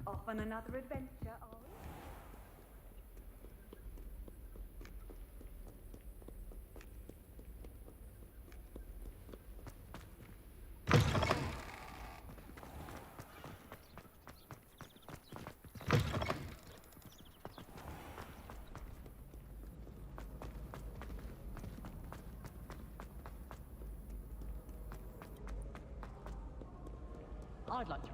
Off on another adventure, are we? I'd like to.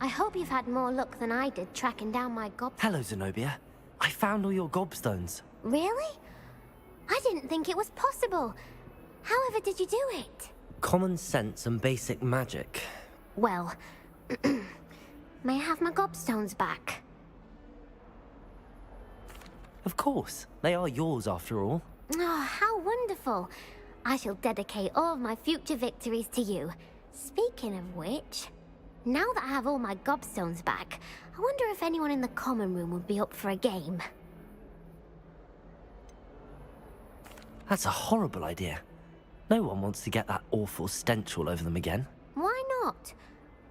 I hope you've had more luck than I did tracking down my gob... Hello, Zenobia. I found all your gobstones. Really? I didn't think it was possible. However did you do it? Common sense and basic magic. Well, may I have my gobstones back? Of course. They are yours after all. Oh, how wonderful. I shall dedicate all of my future victories to you. Speaking of which, now that I have all my gobstones back, I wonder if anyone in the common room would be up for a game. That's a horrible idea. No one wants to get that awful stench all over them again. Why not?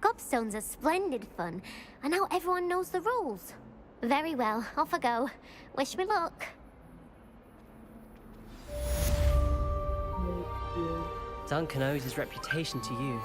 Gobstones are splendid fun, and now everyone knows the rules. Very well, off I go. Wish me luck. Duncan owes his reputation to you.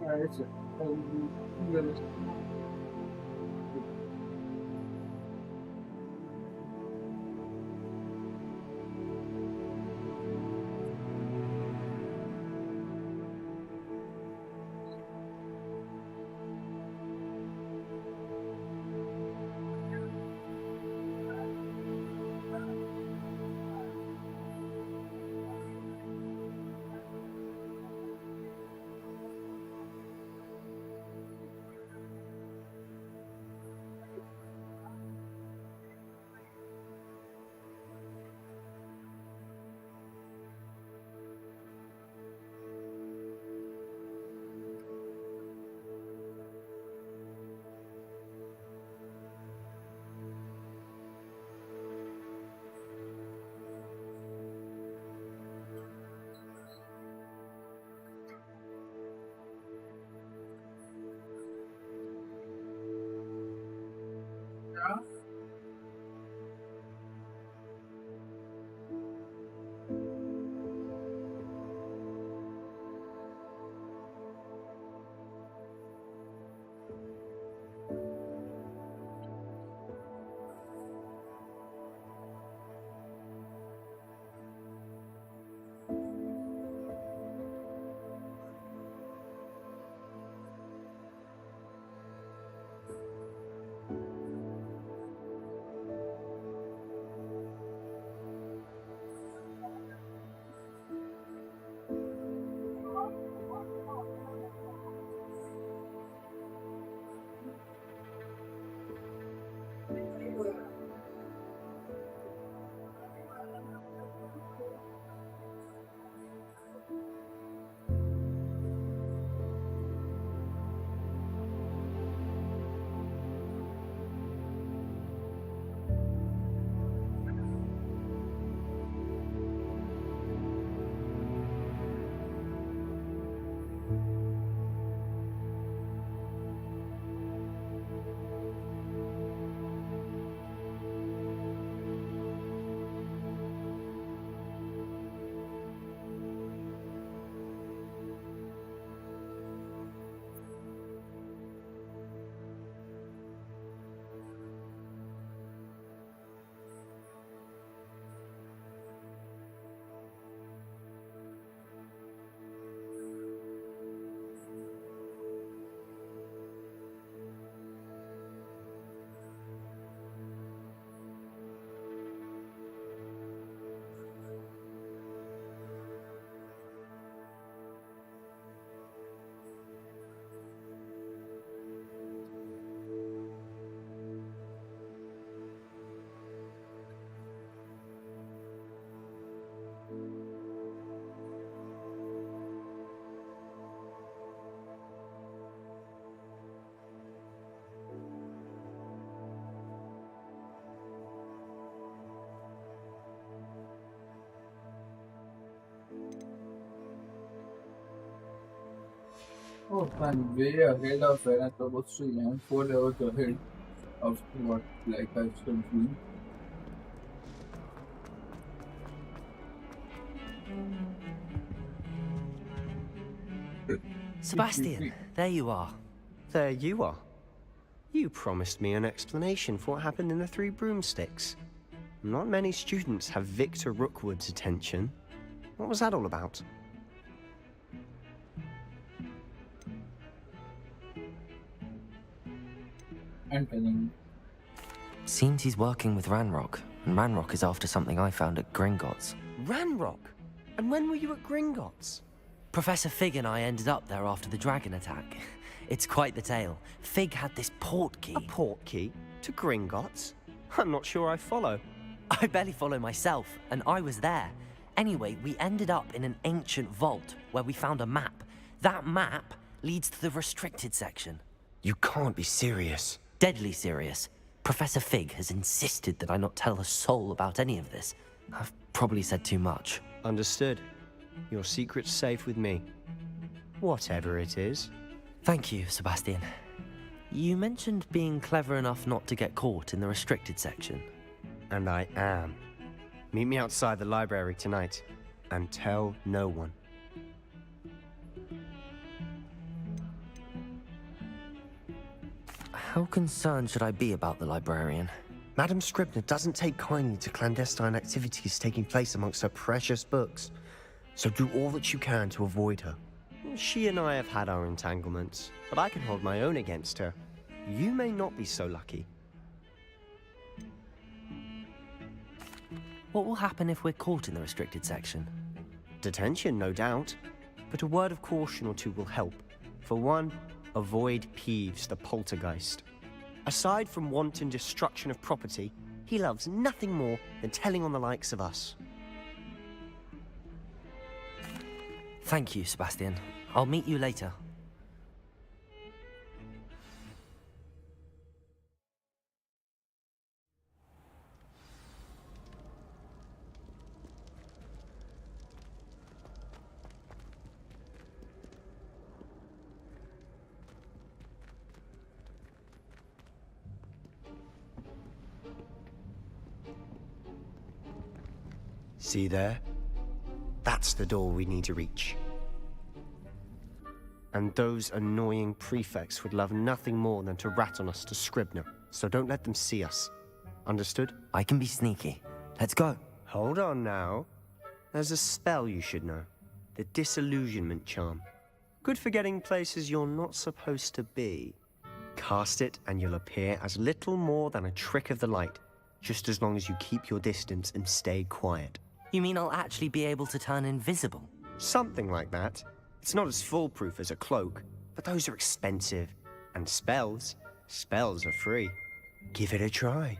It's realistic. Oh, I'm way ahead of where I'm supposed to be. I'm 4 hours ahead of what like I should be. Sebastian, there you are. There you are. You promised me an explanation for what happened in the Three Broomsticks. Not many students have Victor Rookwood's attention. What was that all about? I'm telling Seems he's working with Ranrock, and Ranrock is after something I found at Gringotts. Ranrock? And when were you at Gringotts? Professor Fig and I ended up there after the dragon attack. It's quite the tale. Fig had this port key. A port key? To Gringotts? I'm not sure I follow. I barely follow myself, and I was there. Anyway, we ended up in an ancient vault where we found a map. That map leads to the restricted section. You can't be serious. Deadly serious. Professor Fig has insisted that I not tell a soul about any of this. I've probably said too much. Understood. Your secret's safe with me. Whatever it is. Thank you, Sebastian. You mentioned being clever enough not to get caught in the restricted section. And I am. Meet me outside the library tonight, and tell no one. How concerned should I be about the librarian? Madam Scribner doesn't take kindly to clandestine activities taking place amongst her precious books, so do all that you can to avoid her. She and I have had our entanglements, but I can hold my own against her. You may not be so lucky. What will happen if we're caught in the restricted section? Detention, no doubt, but a word of caution or two will help. For one, avoid Peeves, the poltergeist. Aside from wanton destruction of property, he loves nothing more than telling on the likes of us. Thank you, Sebastian. I'll meet you later. See there? That's the door we need to reach. And those annoying prefects would love nothing more than to rat on us to Scribner, so don't let them see us. Understood? I can be sneaky. Let's go. Hold on now. There's a spell you should know. The Disillusionment Charm. Good for getting places you're not supposed to be. Cast it and you'll appear as little more than a trick of the light, just as long as you keep your distance and stay quiet. You mean I'll actually be able to turn invisible? Something like that. It's not as foolproof as a cloak, but those are expensive. And spells are free. Give it a try.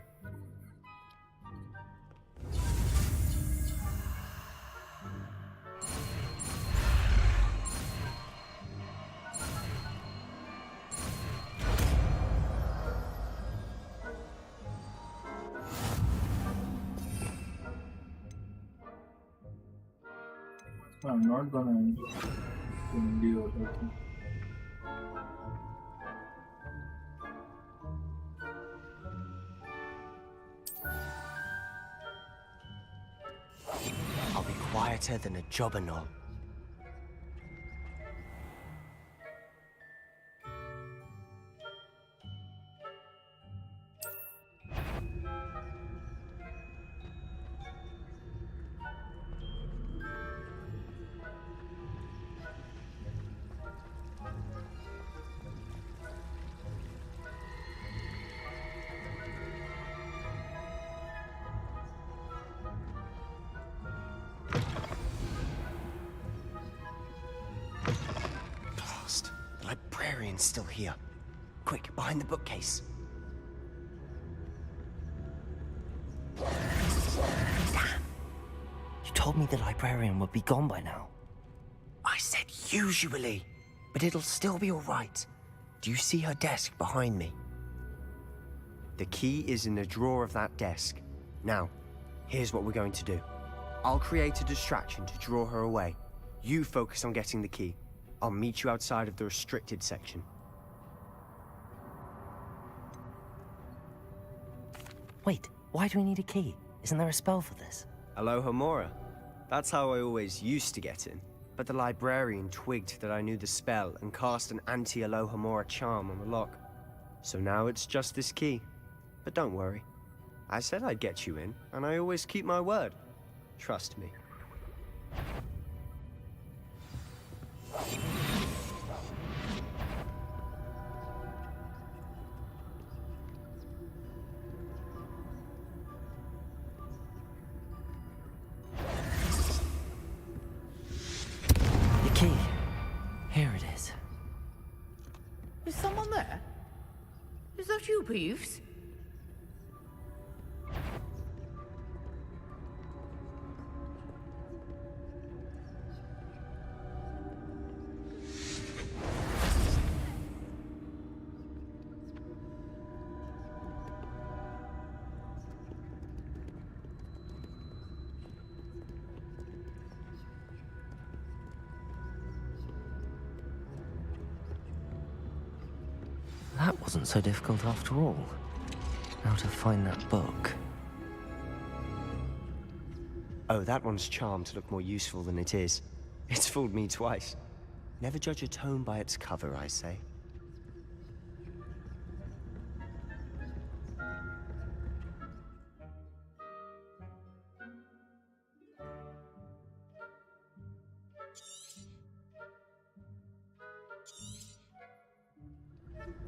I'm not gonna deal with it. I'll be quieter than a jobberknoll. The librarian's still here. Quick, behind the bookcase. Damn! You told me the librarian would be gone by now. I said usually, but it'll still be all right. Do you see her desk behind me? The key is in the drawer of that desk. Now, here's what we're going to do. I'll create a distraction to draw her away. You focus on getting the key. I'll meet you outside of the restricted section. Wait, why do we need a key? Isn't there a spell for this? Aloha Mora. That's how I always used to get in. But the librarian twigged that I knew the spell and cast an anti-Aloha Mora charm on the lock. So now it's just this key. But don't worry. I said I'd get you in, and I always keep my word. Trust me. The key. Here it is. Is someone there? Is that you, Peeves? That wasn't so difficult after all. Now to find that book. Oh, that one's charmed to look more useful than it is. It's fooled me twice. Never judge a tome by its cover, I say.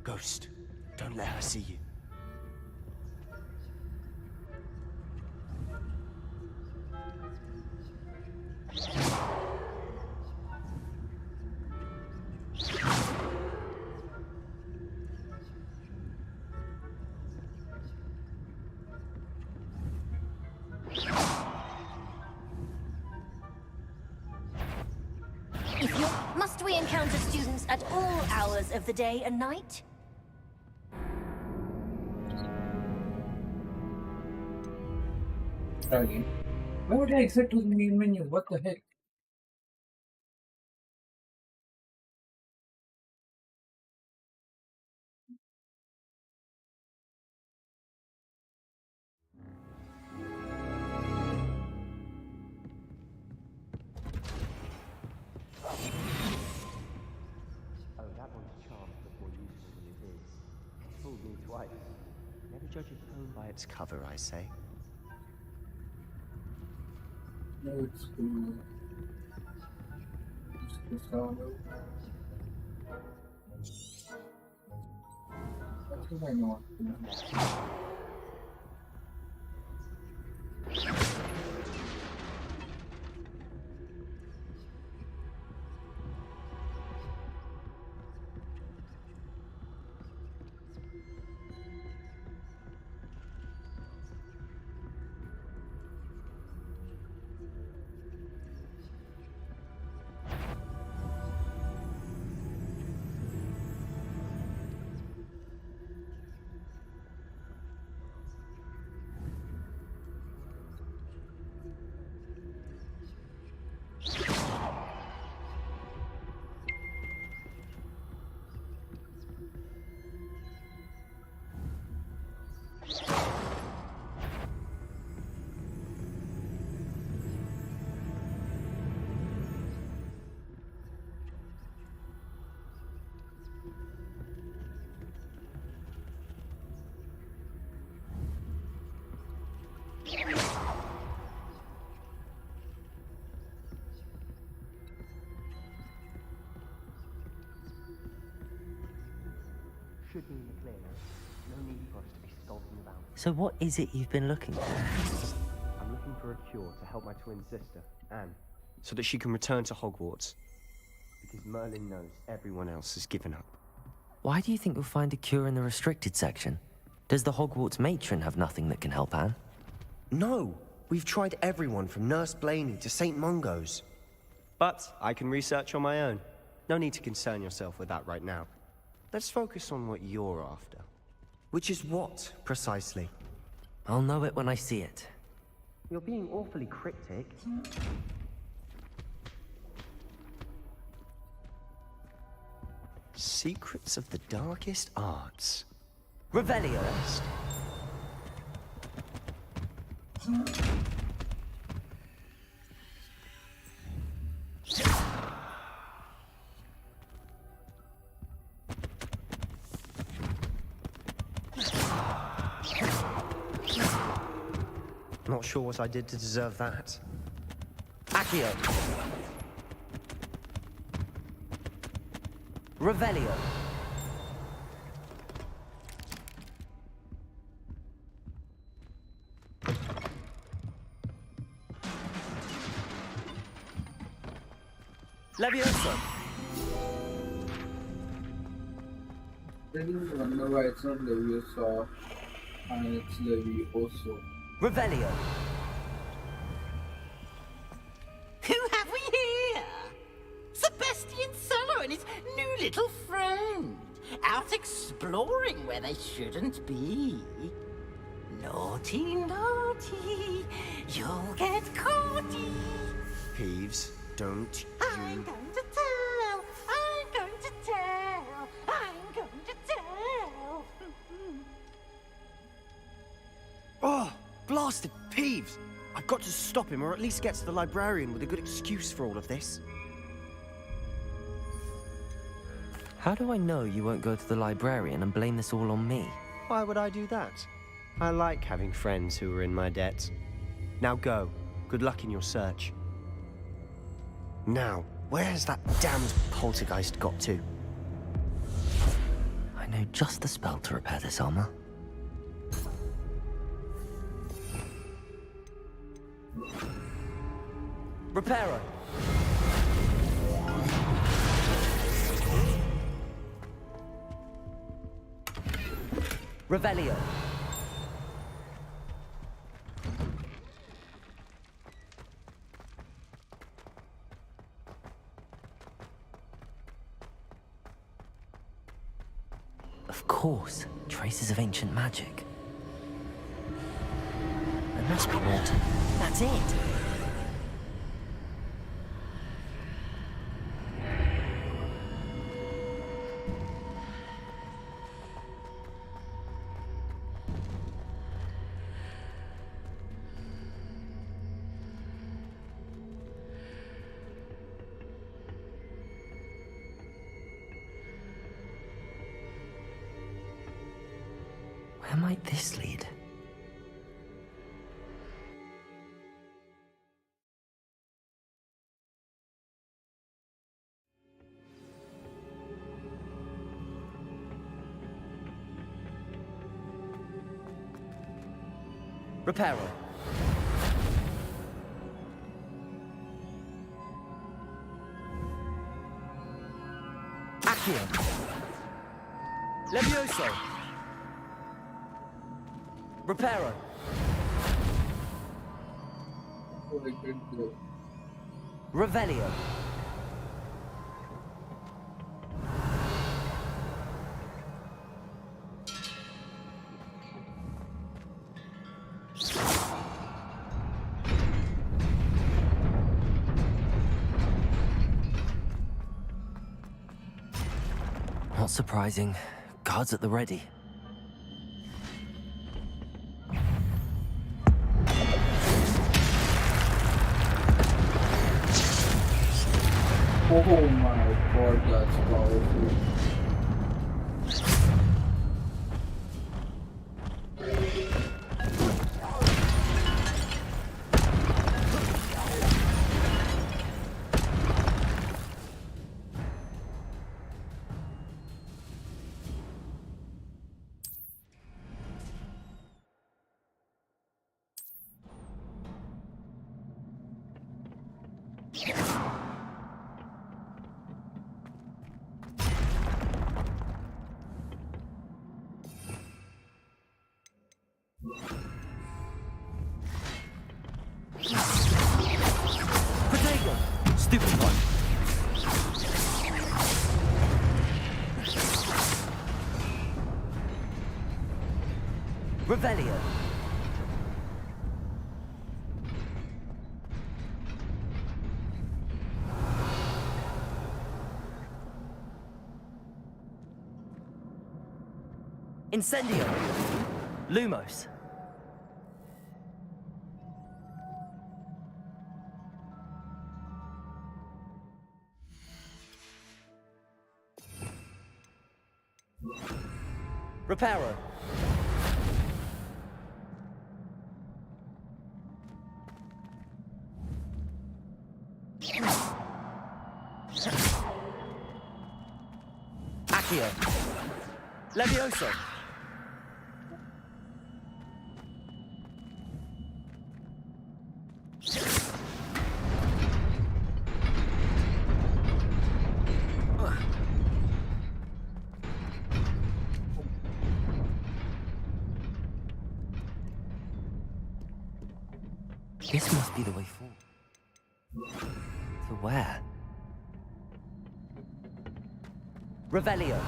Ghost, don't let her see you. Must we encounter students at all hours of the day and night? Try again. Why would I exit to the main menu? What the heck? Oh, that one's charmed to look more useful than it is. It's fooled me twice. Never judge a tome by its cover, I say. No, it's cool. It's Gustavo. I think I know what to do. Should be in the clear now. No need for us to be skulking about. So what is it you've been looking for? I'm looking for a cure to help my twin sister, Anne, so that she can return to Hogwarts. Because Merlin knows everyone else has given up. Why do you think you'll find a cure in the restricted section? Does the Hogwarts matron have nothing that can help Anne? No! We've tried everyone from Nurse Blaney to St. Mungo's. But I can research on my own. No need to concern yourself with that right now. Let's focus on what you're after. Which is what, precisely? I'll know it when I see it. You're being awfully cryptic. Secrets of the darkest arts. Revelio. Not sure what I did to deserve that. Accio. Revelio. Levioso. I didn't wonder why it's not Leviosa and it's Levioso. Revelio. Who have we here? Sebastian Solo and his new little friend. Out exploring where they shouldn't be. Naughty, naughty. You'll get caughty. Peeves, don't I'm going to tell. I'm going to tell. I'm going to tell. Oh, blasted Peeves! I've got to stop him, or at least get to the librarian with a good excuse for all of this. How do I know you won't go to the librarian and blame this all on me? Why would I do that? I like having friends who are in my debt. Now go. Good luck in your search. Now, where has that damned poltergeist got to? I know just the spell to repair this armor. Reparo. Revelio. Of course, traces of ancient magic. There must be more to... That's it! Where might this lead? Reparo. Accio. Levioso. Reparo. Revelio. Not surprising. Guards at the ready. Oh my god, that's powerful. Protego! Stupid one. Revelio. Incendio! Lumos. Reparo. Accio. Levioso. This must be the way forward. To where? Revelio.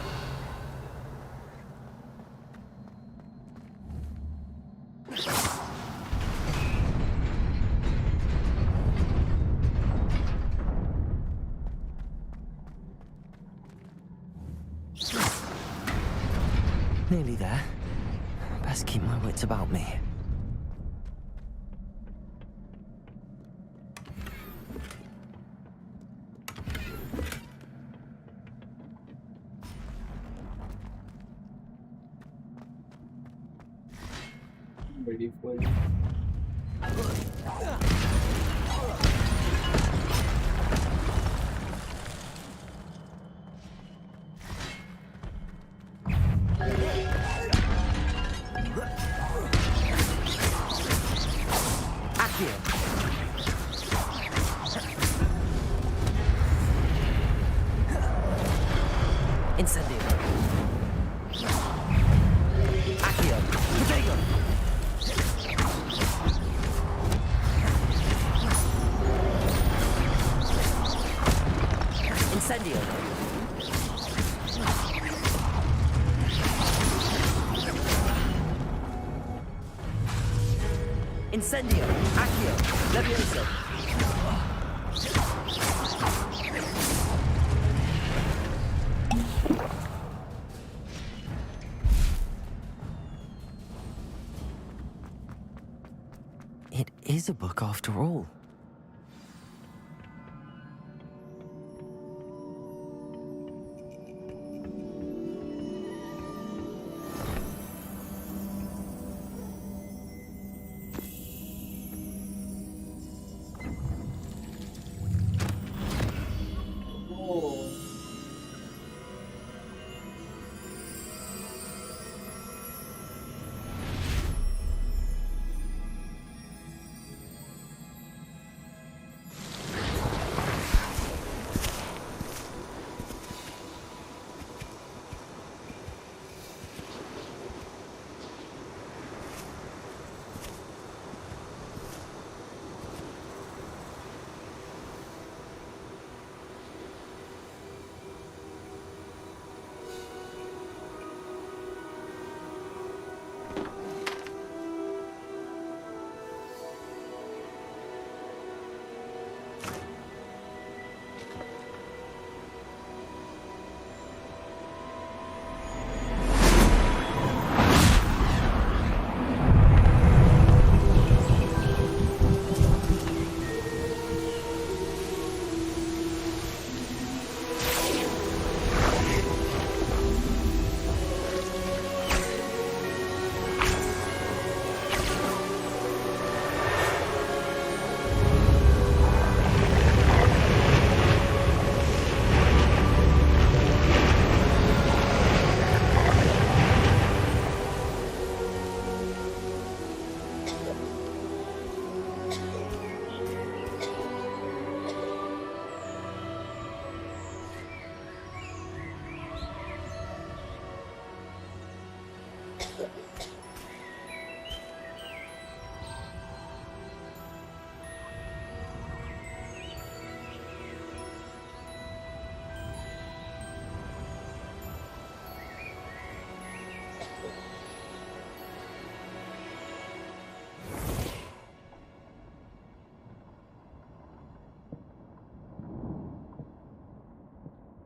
Nearly there. Best keep my wits about me. Ready for it. Accio. Incendio. Accio. Protego. Incendio. Incendio. Accio. Levioso. It is a book after all.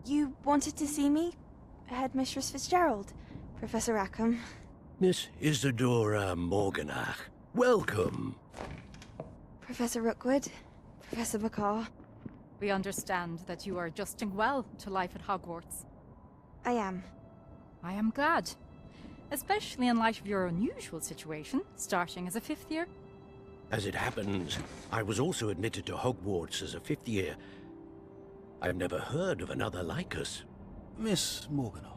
You wanted to see me, Headmistress Fitzgerald? Professor Rackham. Miss Isadora Morganach, welcome. Professor Rookwood. Professor Bakar. We understand that you are adjusting well to life at Hogwarts. I am. I am glad. Especially in light of your unusual situation, starting as a 5th year. As it happens, I was also admitted to Hogwarts as a 5th year. I've never heard of another like us. Miss Morganach,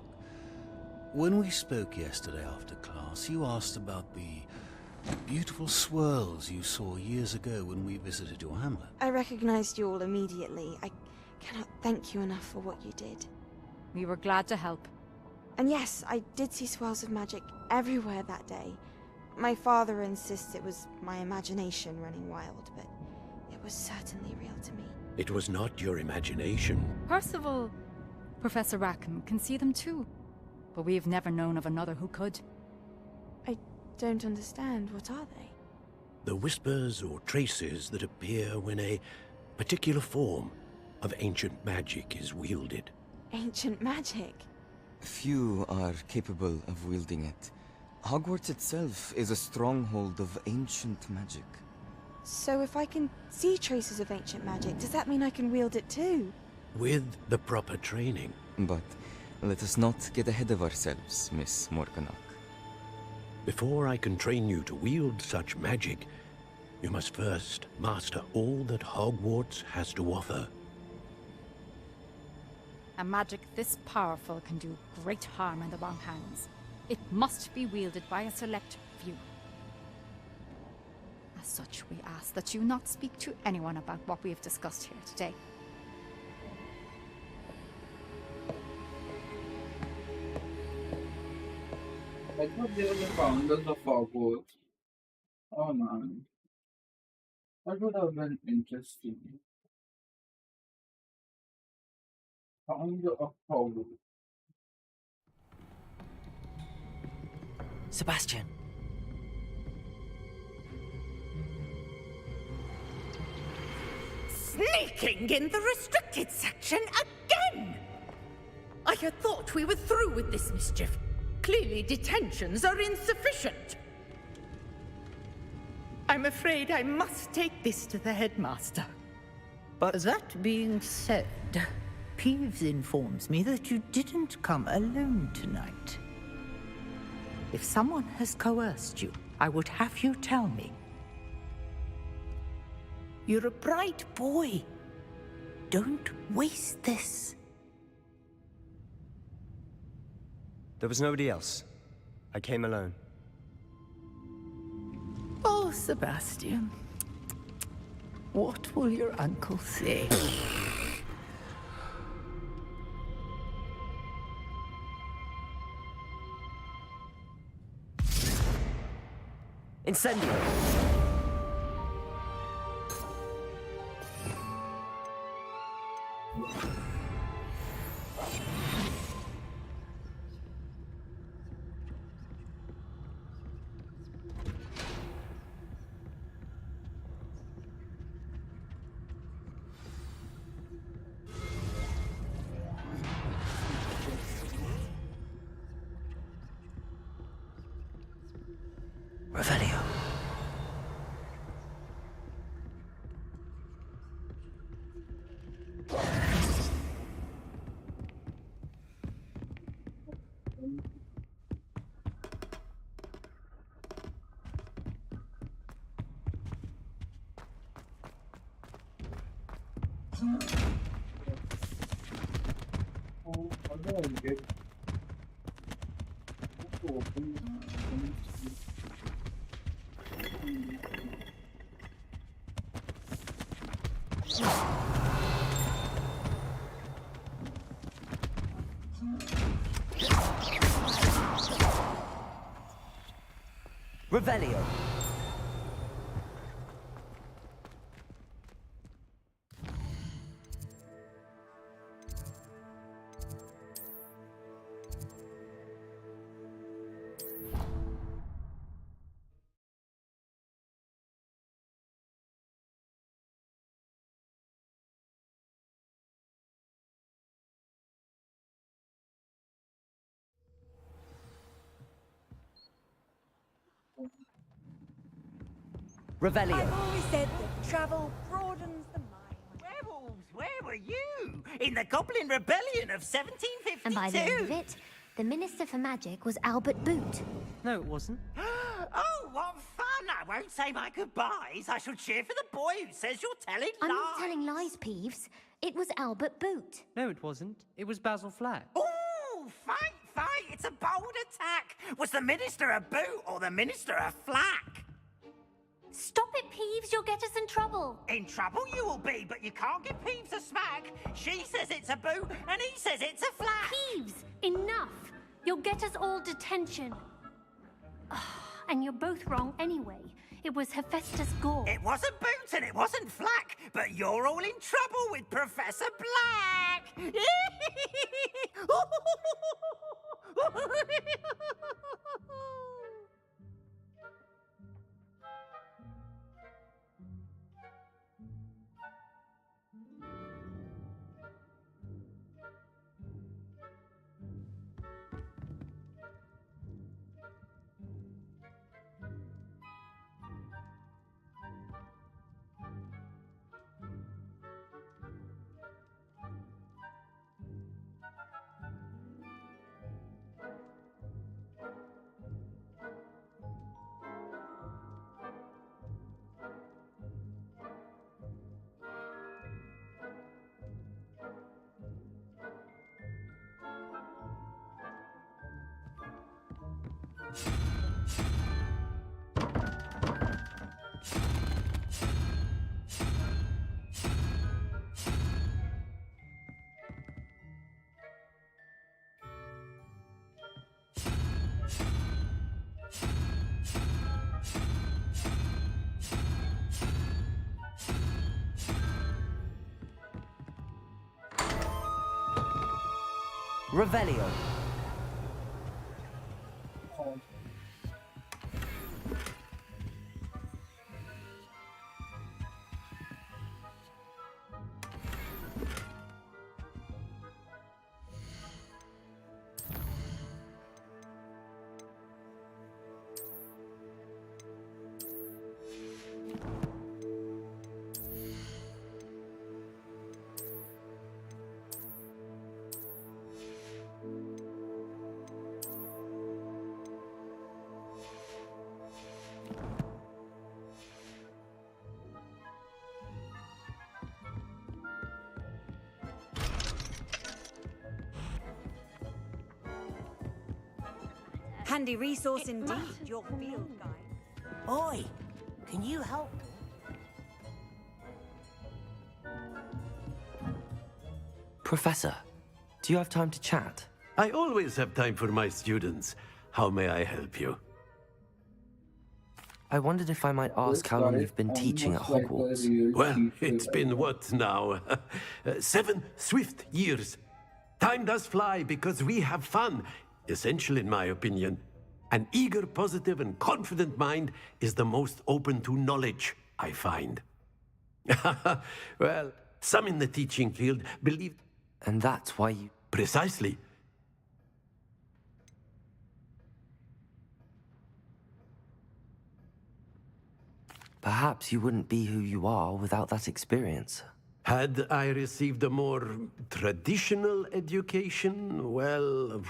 when we spoke yesterday after class, you asked about the beautiful swirls you saw years ago when we visited your hamlet. I recognized you all immediately. I cannot thank you enough for what you did. We were glad to help. And yes, I did see swirls of magic everywhere that day. My father insists it was my imagination running wild, but it was certainly real to me. It was not your imagination. Percival, Professor Rackham can see them too. But we have never known of another who could. I don't understand. What are they? The whispers or traces that appear when a particular form of ancient magic is wielded. Ancient magic? Few are capable of wielding it. Hogwarts itself is a stronghold of ancient magic. So if I can see traces of ancient magic, does that mean I can wield it too? With the proper training. But let us not get ahead of ourselves, Miss Morganach. Before I can train you to wield such magic, you must first master all that Hogwarts has to offer. A magic this powerful can do great harm in the wrong hands. It must be wielded by a select few. As such, we ask that you not speak to anyone about what we have discussed here today. I thought they were the founders of Hogwarts. Oh man. That would have been interesting. Founder of Hogwarts. Sebastian. Sneaking in the restricted section again! I had thought we were through with this mischief. Clearly detentions are insufficient. I'm afraid I must take this to the headmaster. But that being said, Peeves informs me that you didn't come alone tonight. If someone has coerced you, I would have you tell me. You're a bright boy. Don't waste this. There was nobody else. I came alone. Oh, Sebastian. What will your uncle say? Incendio! Revelio. How do I get to open? Revelio. Revelio. I've always said that travel broadens the mind. Werewolves, where were you? In the Goblin Rebellion of 1752? And by the end of it, the Minister for Magic was Albert Boot. No, it wasn't. Oh, what fun! I won't say my goodbyes. I shall cheer for the boy who says you're telling I'm lies. not telling lies, Peeves. It was Albert Boot. No, it wasn't. It was Basil Flack. Ooh, fight, fight! It's a bold attack. Was the Minister a boot or the Minister a flack? Stop it, Peeves. You'll get us in trouble. In trouble you will be, but you can't give Peeves a smack. She says it's a boot, and he says it's a flack. Peeves, enough. You'll get us all detention. And you're both wrong anyway. It was Hephaestus Gore. It wasn't boot and it wasn't flack, but you're all in trouble with Professor Black. Revelio. Handy resource indeed, your field guide. Oi, can you help? Professor, do you have time to chat? I always have time for my students. How may I help you? I wondered if I might ask how long you've been teaching at Hogwarts. Well, it's been what now? 7 swift years. Time does fly because we have fun. Essential in my opinion. An eager, positive, and confident mind is the most open to knowledge, I find. Well, some in the teaching field believe... And that's why you... Precisely. Perhaps you wouldn't be who you are without that experience. Had I received a more traditional education, well,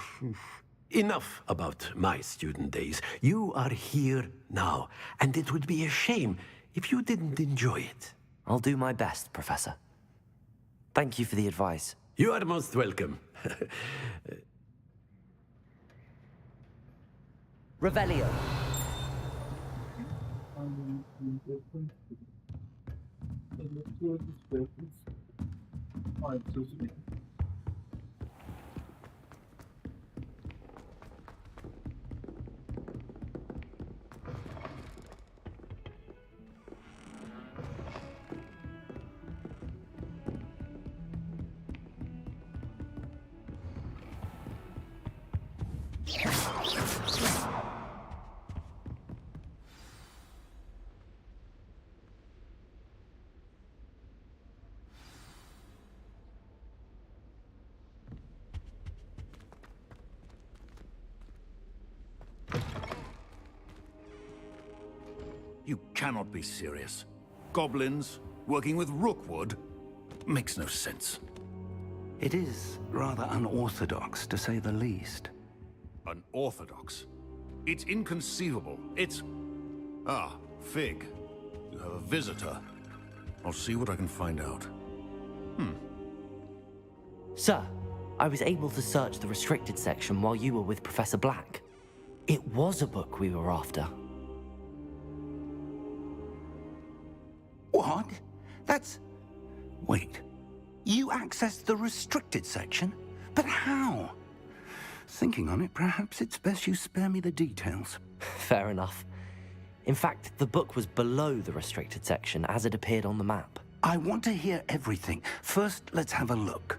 enough about my student days. You are here now, and it would be a shame if you didn't enjoy it. I'll do my best, Professor. Thank you for the advice. You are most welcome. Revelio. You cannot be serious. Goblins working with Rookwood? Makes no sense. It is rather unorthodox, to say the least. Unorthodox? It's inconceivable. It's... Ah, Fig. You have a visitor. I'll see what I can find out. Sir, I was able to search the restricted section while you were with Professor Black. It was a book we were after. What? That's... Wait. You accessed the restricted section? But how? Thinking on it, perhaps it's best you spare me the details. Fair enough. In fact, the book was below the restricted section as it appeared on the map. I want to hear everything. First, let's have a look.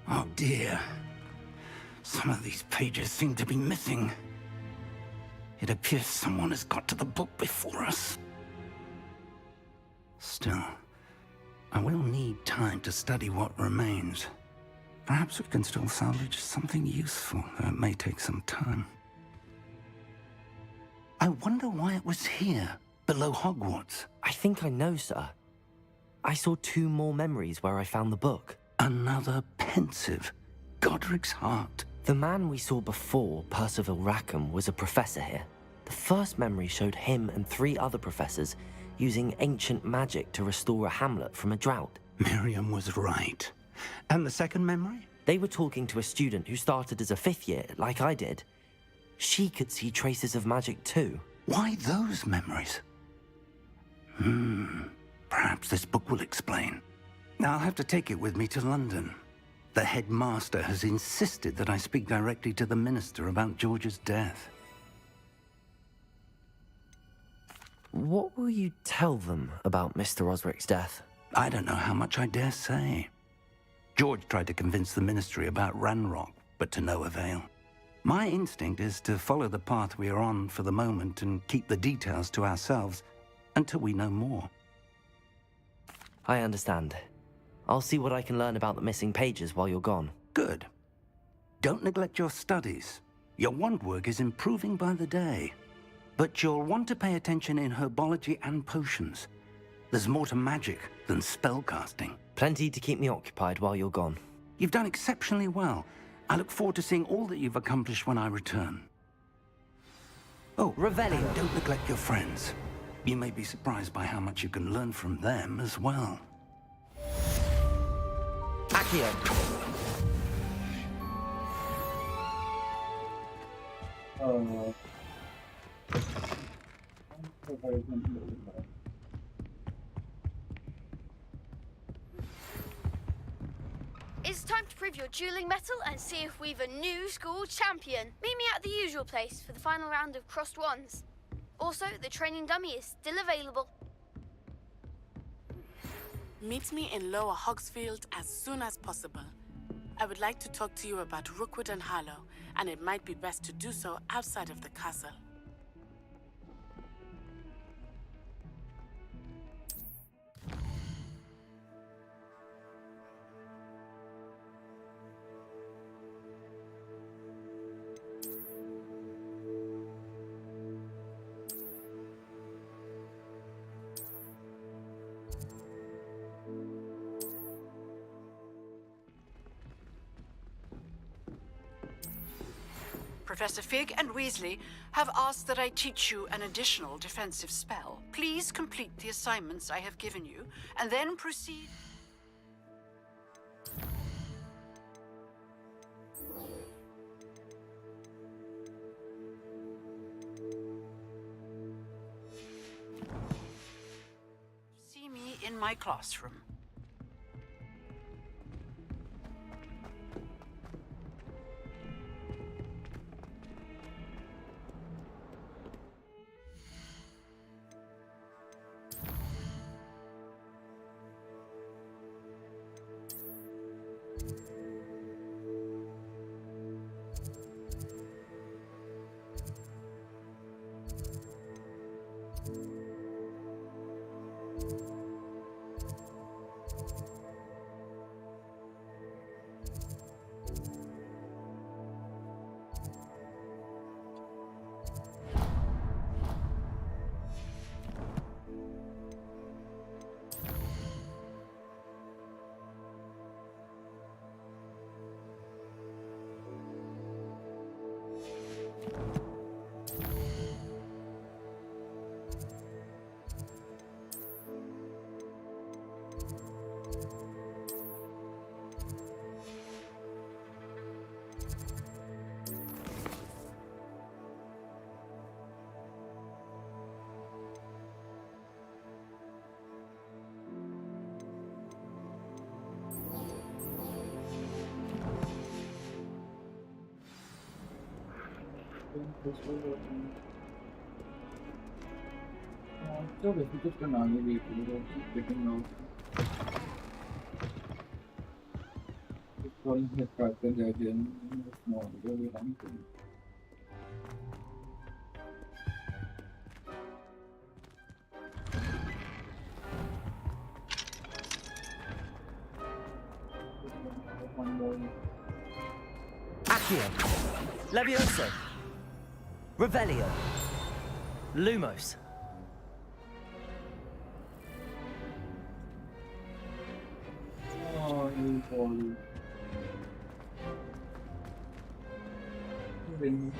Oh dear. Some of these pages seem to be missing. It appears someone has got to the book before us. Still, I will need time to study what remains. Perhaps we can still salvage something useful, though it may take some time. I wonder why it was here, below Hogwarts. I think I know, sir. I saw 2 more memories where I found the book. Another pensive. Godric's heart. The man we saw before, Percival Rackham, was a professor here. The first memory showed him and 3 other professors using ancient magic to restore a hamlet from a drought. Miriam was right. And the second memory? They were talking to a student who started as a 5th year, like I did. She could see traces of magic too. Why those memories? Perhaps this book will explain. Now I'll have to take it with me to London. The headmaster has insisted that I speak directly to the minister about George's death. What will you tell them about Mr. Osric's death? I don't know how much I dare say. George tried to convince the ministry about Ranrock, but to no avail. My instinct is to follow the path we are on for the moment and keep the details to ourselves until we know more. I understand. I'll see what I can learn about the missing pages while you're gone. Good. Don't neglect your studies. Your wand work is improving by the day. But you'll want to pay attention in herbology and potions. There's more to magic than spellcasting. Plenty to keep me occupied while you're gone. You've done exceptionally well. I look forward to seeing all that you've accomplished when I return. Oh, Revelio. And don't neglect your friends. You may be surprised by how much you can learn from them as well. Accio. It's time to prove your dueling mettle and see if we've a new school champion. Meet me at the usual place for the final round of crossed wands. Also, the training dummy is still available. Meet me in Lower Hogsfield as soon as possible. I would like to talk to you about Rookwood and Harlow, and it might be best to do so outside of the castle. Professor Fig and Weasley have asked that I teach you an additional defensive spell. Please complete the assignments I have given you, and then proceed... See me in my classroom. So difficult to navigate without getting out. It's calling his character guardian. It's not really anything. One more. Accio. Levioso. Revelio. Lumos. Oh, you fall. Win.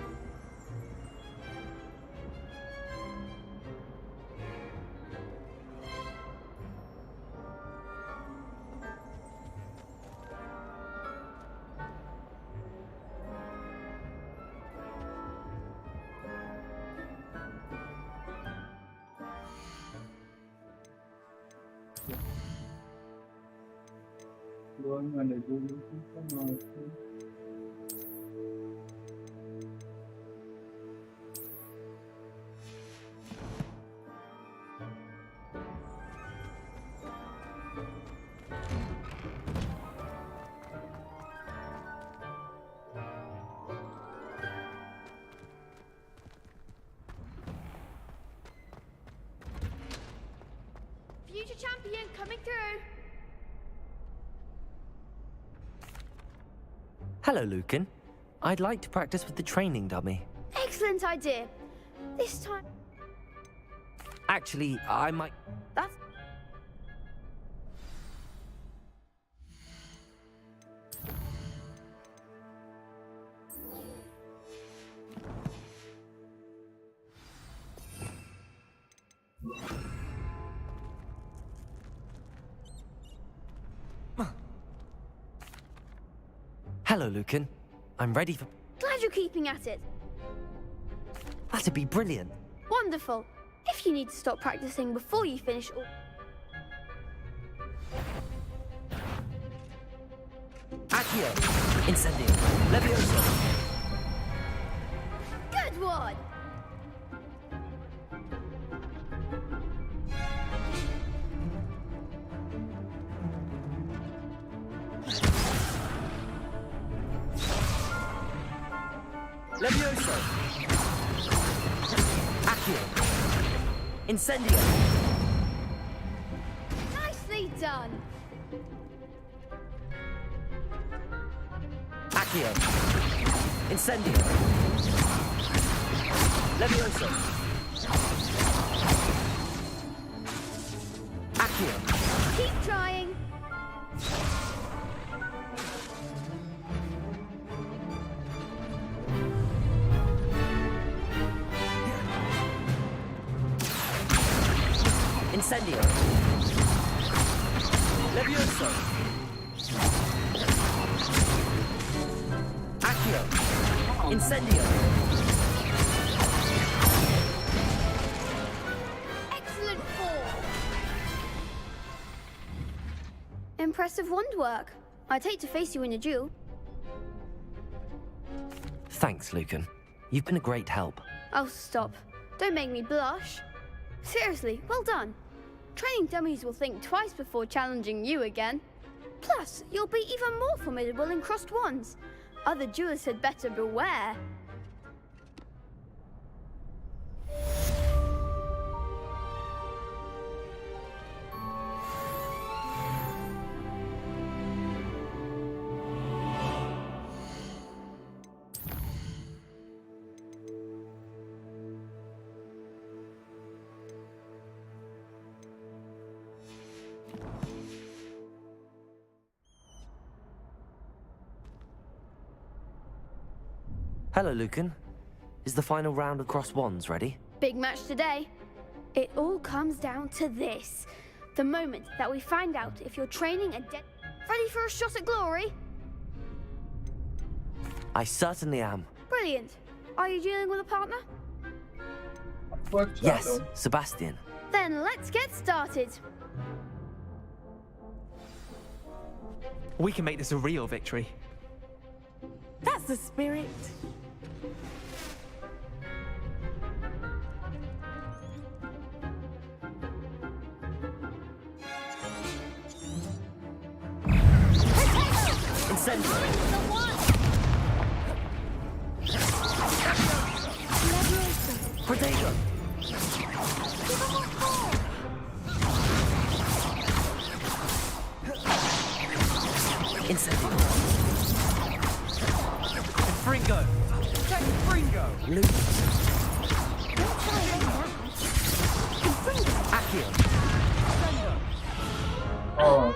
Going and I do something. Future champion coming through. Hello, Lucan. I'd like to practice with the training dummy. Excellent idea. This time. Actually, I might... That's. Hello, Lucan. I'm ready for... Glad you're keeping at it. That'd be brilliant. Wonderful. If you need to stop practicing before you finish all... Accio. Incendio. Levioso. Good one! Levioso. Accio. Incendio. Nicely done. Accio. Incendio. Levioso. Accio. Keep trying. Incendio. Levioso. Accio. Incendio. Excellent form. Impressive wand work. I'd hate to face you in a duel. Thanks, Lucan. You've been a great help. Oh, stop. Don't make me blush. Seriously, well done. Training dummies will think twice before challenging you again. Plus, you'll be even more formidable in crossed wands. Other duelists had better beware. Hello, Lucan. Is the final round of cross wands ready? Big match today. It all comes down to this. The moment that we find out if you're training a ready for a shot at glory? I certainly am. Brilliant. Are you dealing with a partner? Yes, Sebastian. Then let's get started. We can make this a real victory. That's the spirit. Incendio. Protego. Incendio. Fringo. Fringo. Accio. Oh.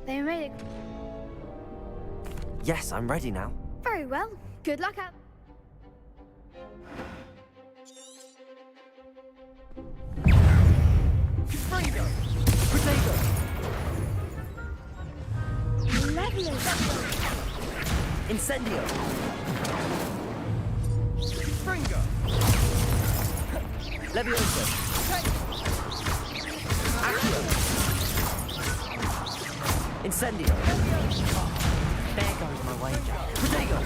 They made it Yes, I'm ready now. very well. Good luck out. Fringo. Protego. Lovely. Incendio. Fringo. Levioso. Accio. Incendio. There goes my wager. Protego.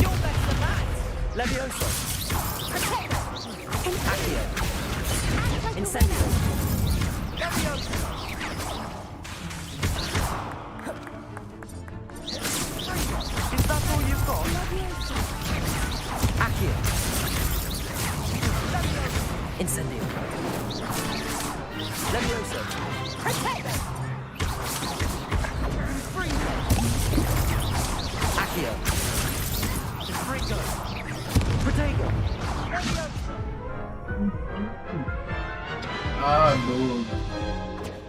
You're better than that. Levioso. Accio. Incendio. Is that all you've got? Accio. Incendio. Levioso. Accio. Fringo. Protego. Ah, dude.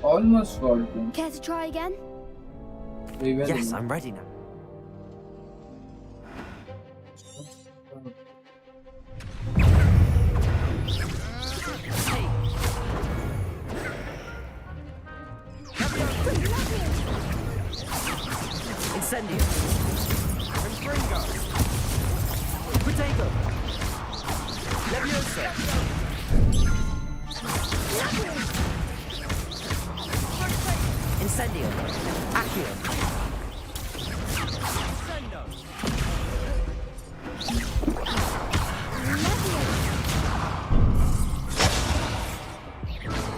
Almost got them. Care to try again? Yes, I'm ready now. Incendio. Fringo. Protego. Levioso. Incendio. Accio.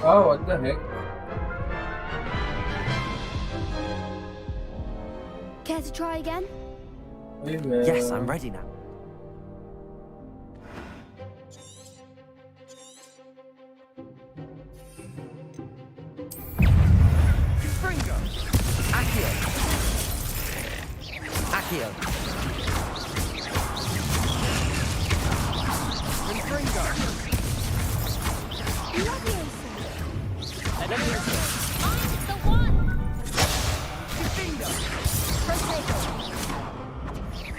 Oh, what the heck? Care to try again? Yes, I'm ready now. Fringo. Accio. Accio. Fringo. Levioso. The one! Finger.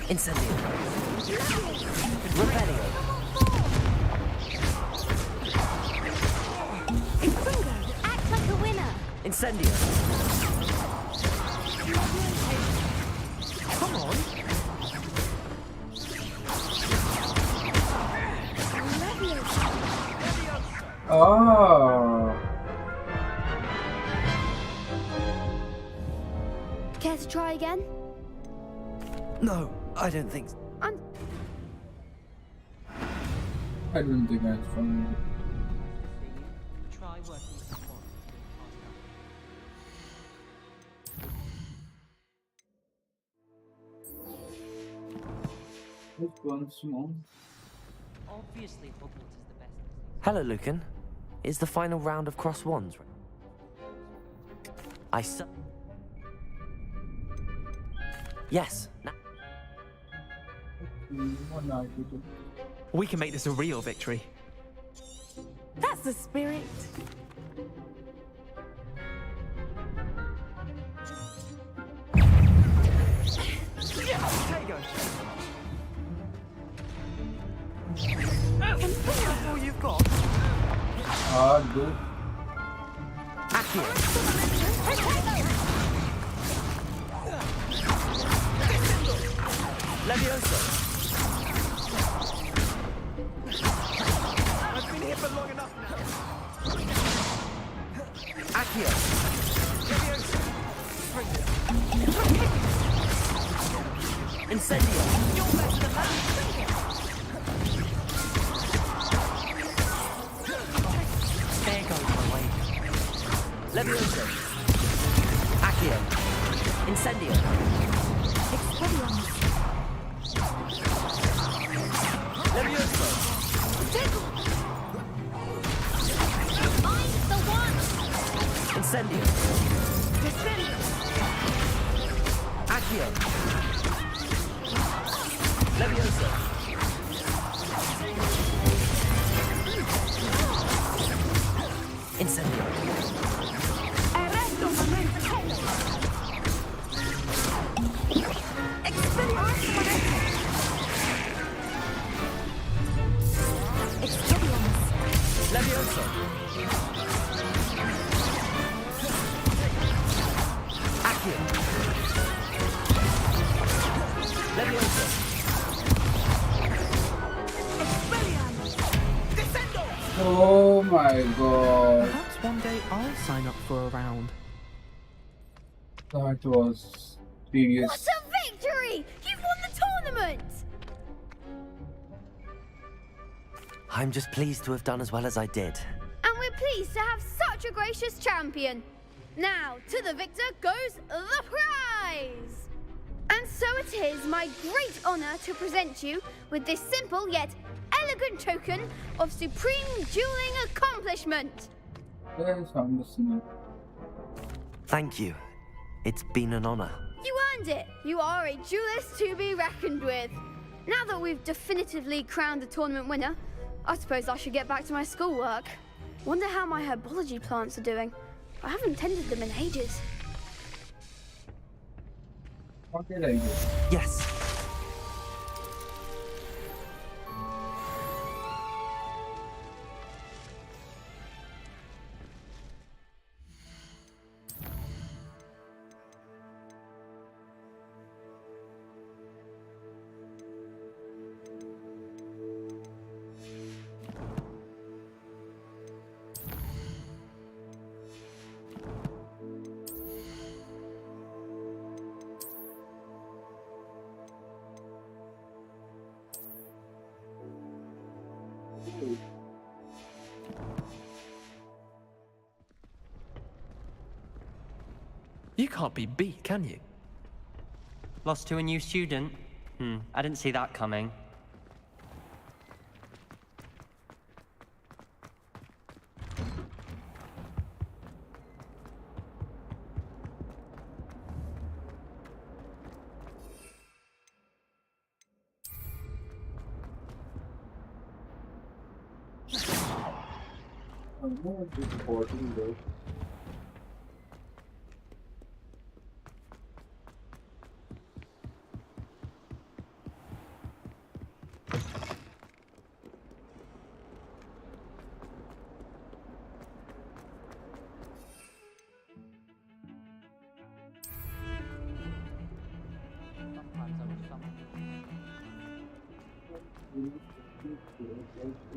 Incendio. Repelio. Act like a winner! Incendio. Come on. Oh. Care to try again? No, I don't think so. I don't think that's funny. Try working with one. Just once more. Obviously, Hogwarts is the best. Hello, Lucan. Is the final round of Cross Wands? Yes. We can make this a real victory. That's the spirit. Protego. That's all you've got. Ah, dude. Accio. Levioso. I've been here for long enough now. Accio. Incendio. You're better than that. Levioso. Accio. Incendio. Expelliarmus. Levioso. I'm the one! Incendio. Accio. Levioso. Incendio. Arresto momento. Expelliarmus. Expelliarmus. Levioso. Accio. Levioso. Oh my god. Perhaps one day I'll sign up for a round. That was serious. What a victory! You've won the tournament! I'm just pleased to have done as well as I did. And we're pleased to have such a gracious champion. Now, to the victor goes the prize! And so it is my great honor to present you with this simple yet elegant token of supreme dueling accomplishment. Yes, I'm listening. Thank you. It's been an honor. You earned it. You are a duelist to be reckoned with. Now that we've definitively crowned the tournament winner, I suppose I should get back to my schoolwork. Wonder how my herbology plants are doing. I haven't tended them in ages. What did I do? Yes. You can't be beat, can you? Lost to a new student? I didn't see that coming. I'm more disappointing though.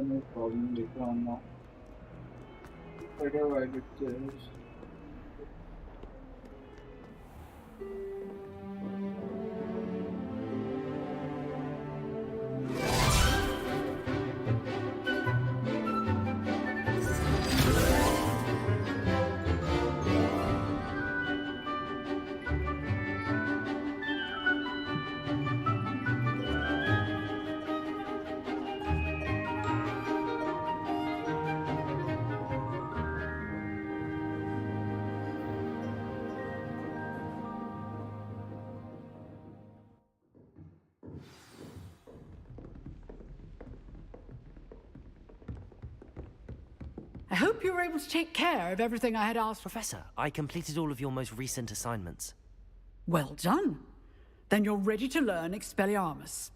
No problem later on now. Whatever I did change. I hope you were able to take care of everything I had asked for. Professor, I completed all of your most recent assignments. Well done. Then you're ready to learn Expelliarmus.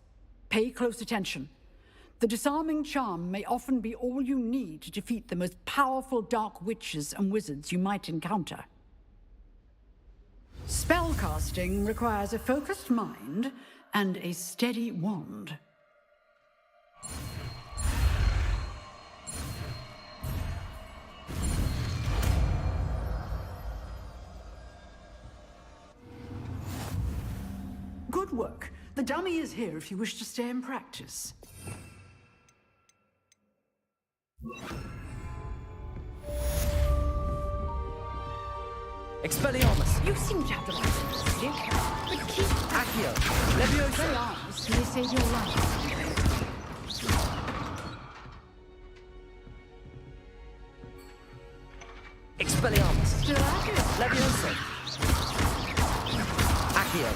Pay close attention. The disarming charm may often be all you need to defeat the most powerful dark witches and wizards you might encounter. Spellcasting requires a focused mind and a steady wand. Good work. The dummy is here if you wish to stay and practice. Expelliarmus! You seem to have the license, you. But keep Accio! Leviosa! Expelliarmus may save your life. Expelliarmus! Still accurate. Leviosa! Accio!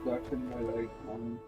That's in my right hand.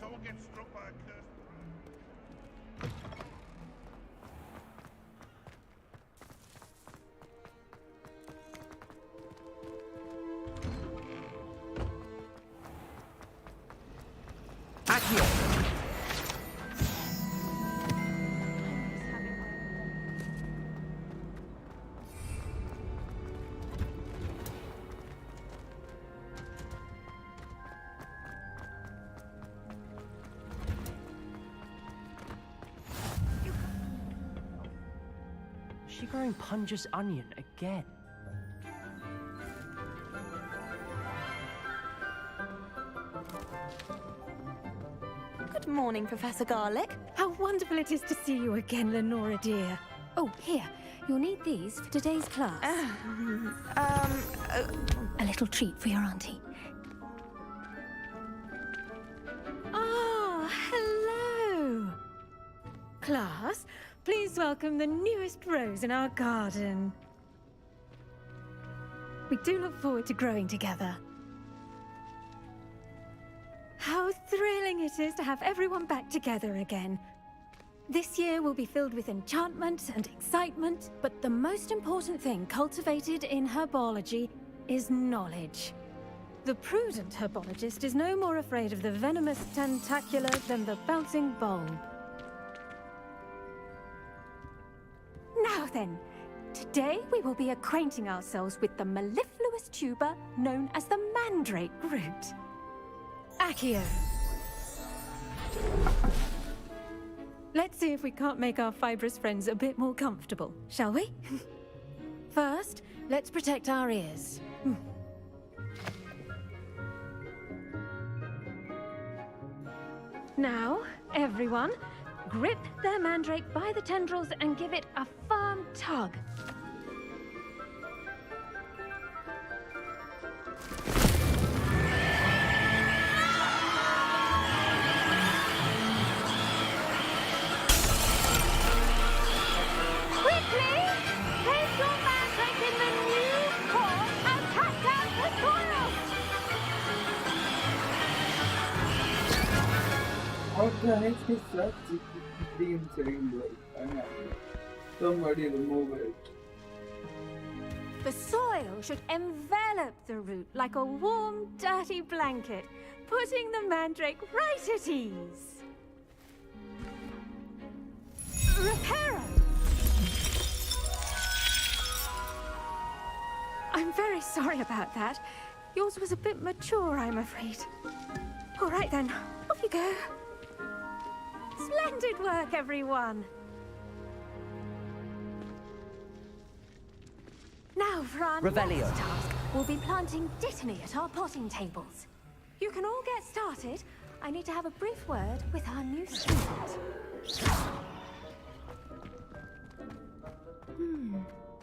Someone gets struck by a curse. Accio! Is she growing Punja's onion again? Good morning, Professor Garlic. How wonderful it is to see you again, Lenora dear. Oh, here. You'll need these for today's class. A little treat for your auntie. Ah, hello. Class, please welcome the newest rose in our garden. We do look forward to growing together. How thrilling it is to have everyone back together again. This year will be filled with enchantment and excitement, but the most important thing cultivated in herbology is knowledge. The prudent herbologist is no more afraid of the venomous tentacula than the bouncing bulb. Now then, today we will be acquainting ourselves with the mellifluous tuber known as the mandrake root. Accio. Let's see if we can't make our fibrous friends a bit more comfortable, shall we? First, let's protect our ears. Now, everyone, grip their mandrake by the tendrils and give it a firm tug. What the heck is that green cylinder? Somebody remove it. The soil should envelop the root like a warm, dirty blanket, putting the mandrake right at ease. Reparo! I'm very sorry about that. Yours was a bit mature, I'm afraid. All right then, off you go. Splendid work, everyone! Now for our Revelio. next task, we'll be planting dittany at our potting tables. You can all get started. I need to have a brief word with our new student.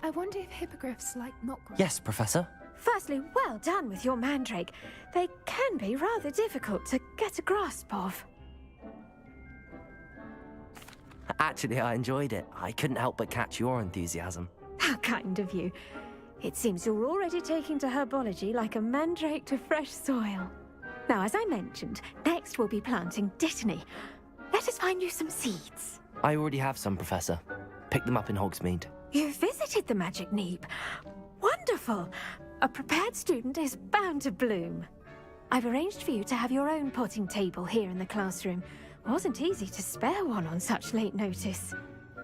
I wonder if hippogriffs like milkweed. Yes, Professor. Firstly, well done with your mandrake. They can be rather difficult to get a grasp of. Actually, I enjoyed it. I couldn't help but catch your enthusiasm. How kind of you. It seems you're already taking to herbology like a mandrake to fresh soil. Now, as I mentioned, next we'll be planting dittany. Let us find you some seeds. I already have some, Professor. Picked them up in Hogsmeade. You visited the Magic Neep. Wonderful! A prepared student is bound to bloom. I've arranged for you to have your own potting table here in the classroom. Wasn't easy to spare one on such late notice.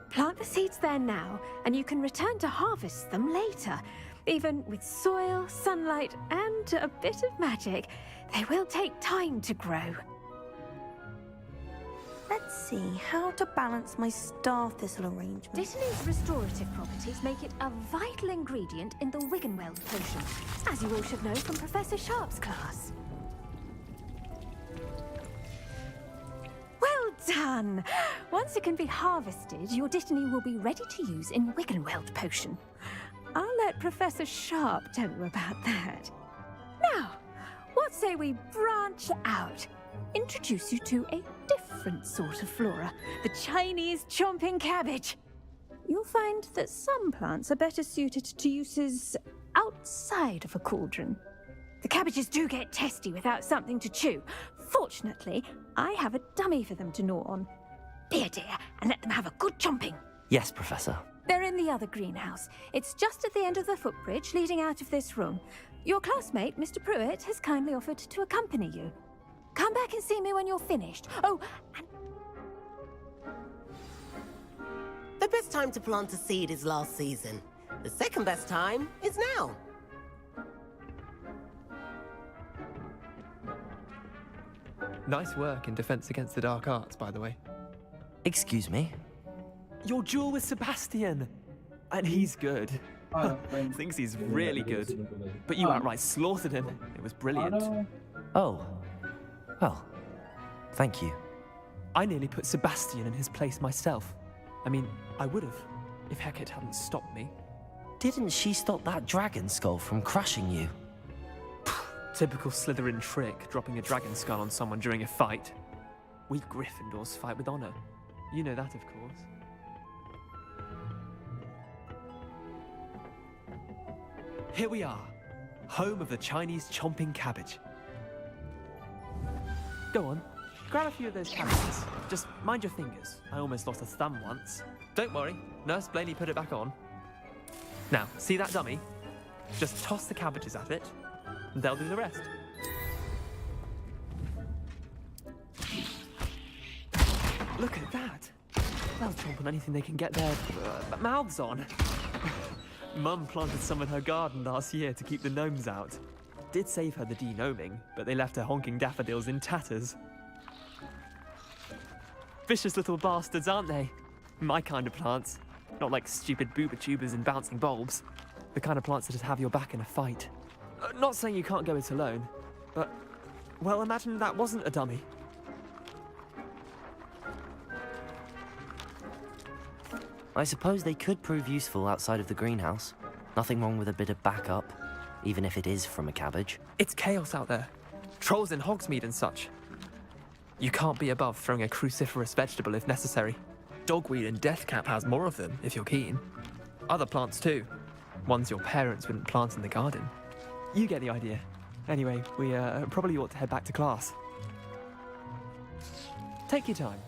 Plant the seeds there now, and you can return to harvest them later. Even with soil, sunlight, and a bit of magic, they will take time to grow. Let's see how to balance my star thistle arrangement. Dittany's restorative properties make it a vital ingredient in the Wiggenweld potion, as you all should know from Professor Sharp's class. Well done! Once it can be harvested, your Dittany will be ready to use in Wiggenweld potion. I'll let Professor Sharp tell you about that. Now, what say we branch out? Introduce you to a different sort of flora, the Chinese chomping cabbage. You'll find that some plants are better suited to uses outside of a cauldron. The cabbages do get testy without something to chew. Fortunately, I have a dummy for them to gnaw on. Be a dear and let them have a good chomping. Yes, Professor. They're in the other greenhouse. It's just at the end of the footbridge leading out of this room. Your classmate, Mr. Pruitt, has kindly offered to accompany you. Come back and see me when you're finished. Oh, and The best time to plant a seed is last season. The second best time is now. Nice work in Defense Against the Dark Arts, by the way. Excuse me? Your duel with Sebastian! And he's good. Thinks he's really good. But you outright slaughtered him. It was brilliant. Oh. Well, thank you. I nearly put Sebastian in his place myself. I mean, I would have, if Hecate hadn't stopped me. Didn't she stop that dragon skull from crushing you? Typical Slytherin trick, dropping a dragon skull on someone during a fight. We Gryffindors fight with honor. You know that, of course. Here we are, home of the Chinese chomping cabbage. Go on, grab a few of those cabbages. Just mind your fingers. I almost lost a thumb once. Don't worry, Nurse Blaney put it back on. Now, see that dummy? Just toss the cabbages at it, and they'll do the rest. Look at that. They'll chomp on anything they can get their mouths on. Mum planted some in her garden last year to keep the gnomes out. Did save her the de-gnoming, but they left her honking daffodils in tatters. Vicious little bastards, aren't they? My kind of plants. Not like stupid booba tubers and bouncing bulbs. The kind of plants that'd have your back in a fight. Not saying you can't go it alone, but, well, imagine that wasn't a dummy. I suppose they could prove useful outside of the greenhouse. Nothing wrong with a bit of backup, even if it is from a cabbage. It's chaos out there. Trolls in Hogsmeade and such. You can't be above throwing a cruciferous vegetable if necessary. Dogweed and deathcap has more of them, if you're keen. Other plants too. Ones your parents wouldn't plant in the garden. You get the idea. Anyway, we probably ought to head back to class. Take your time.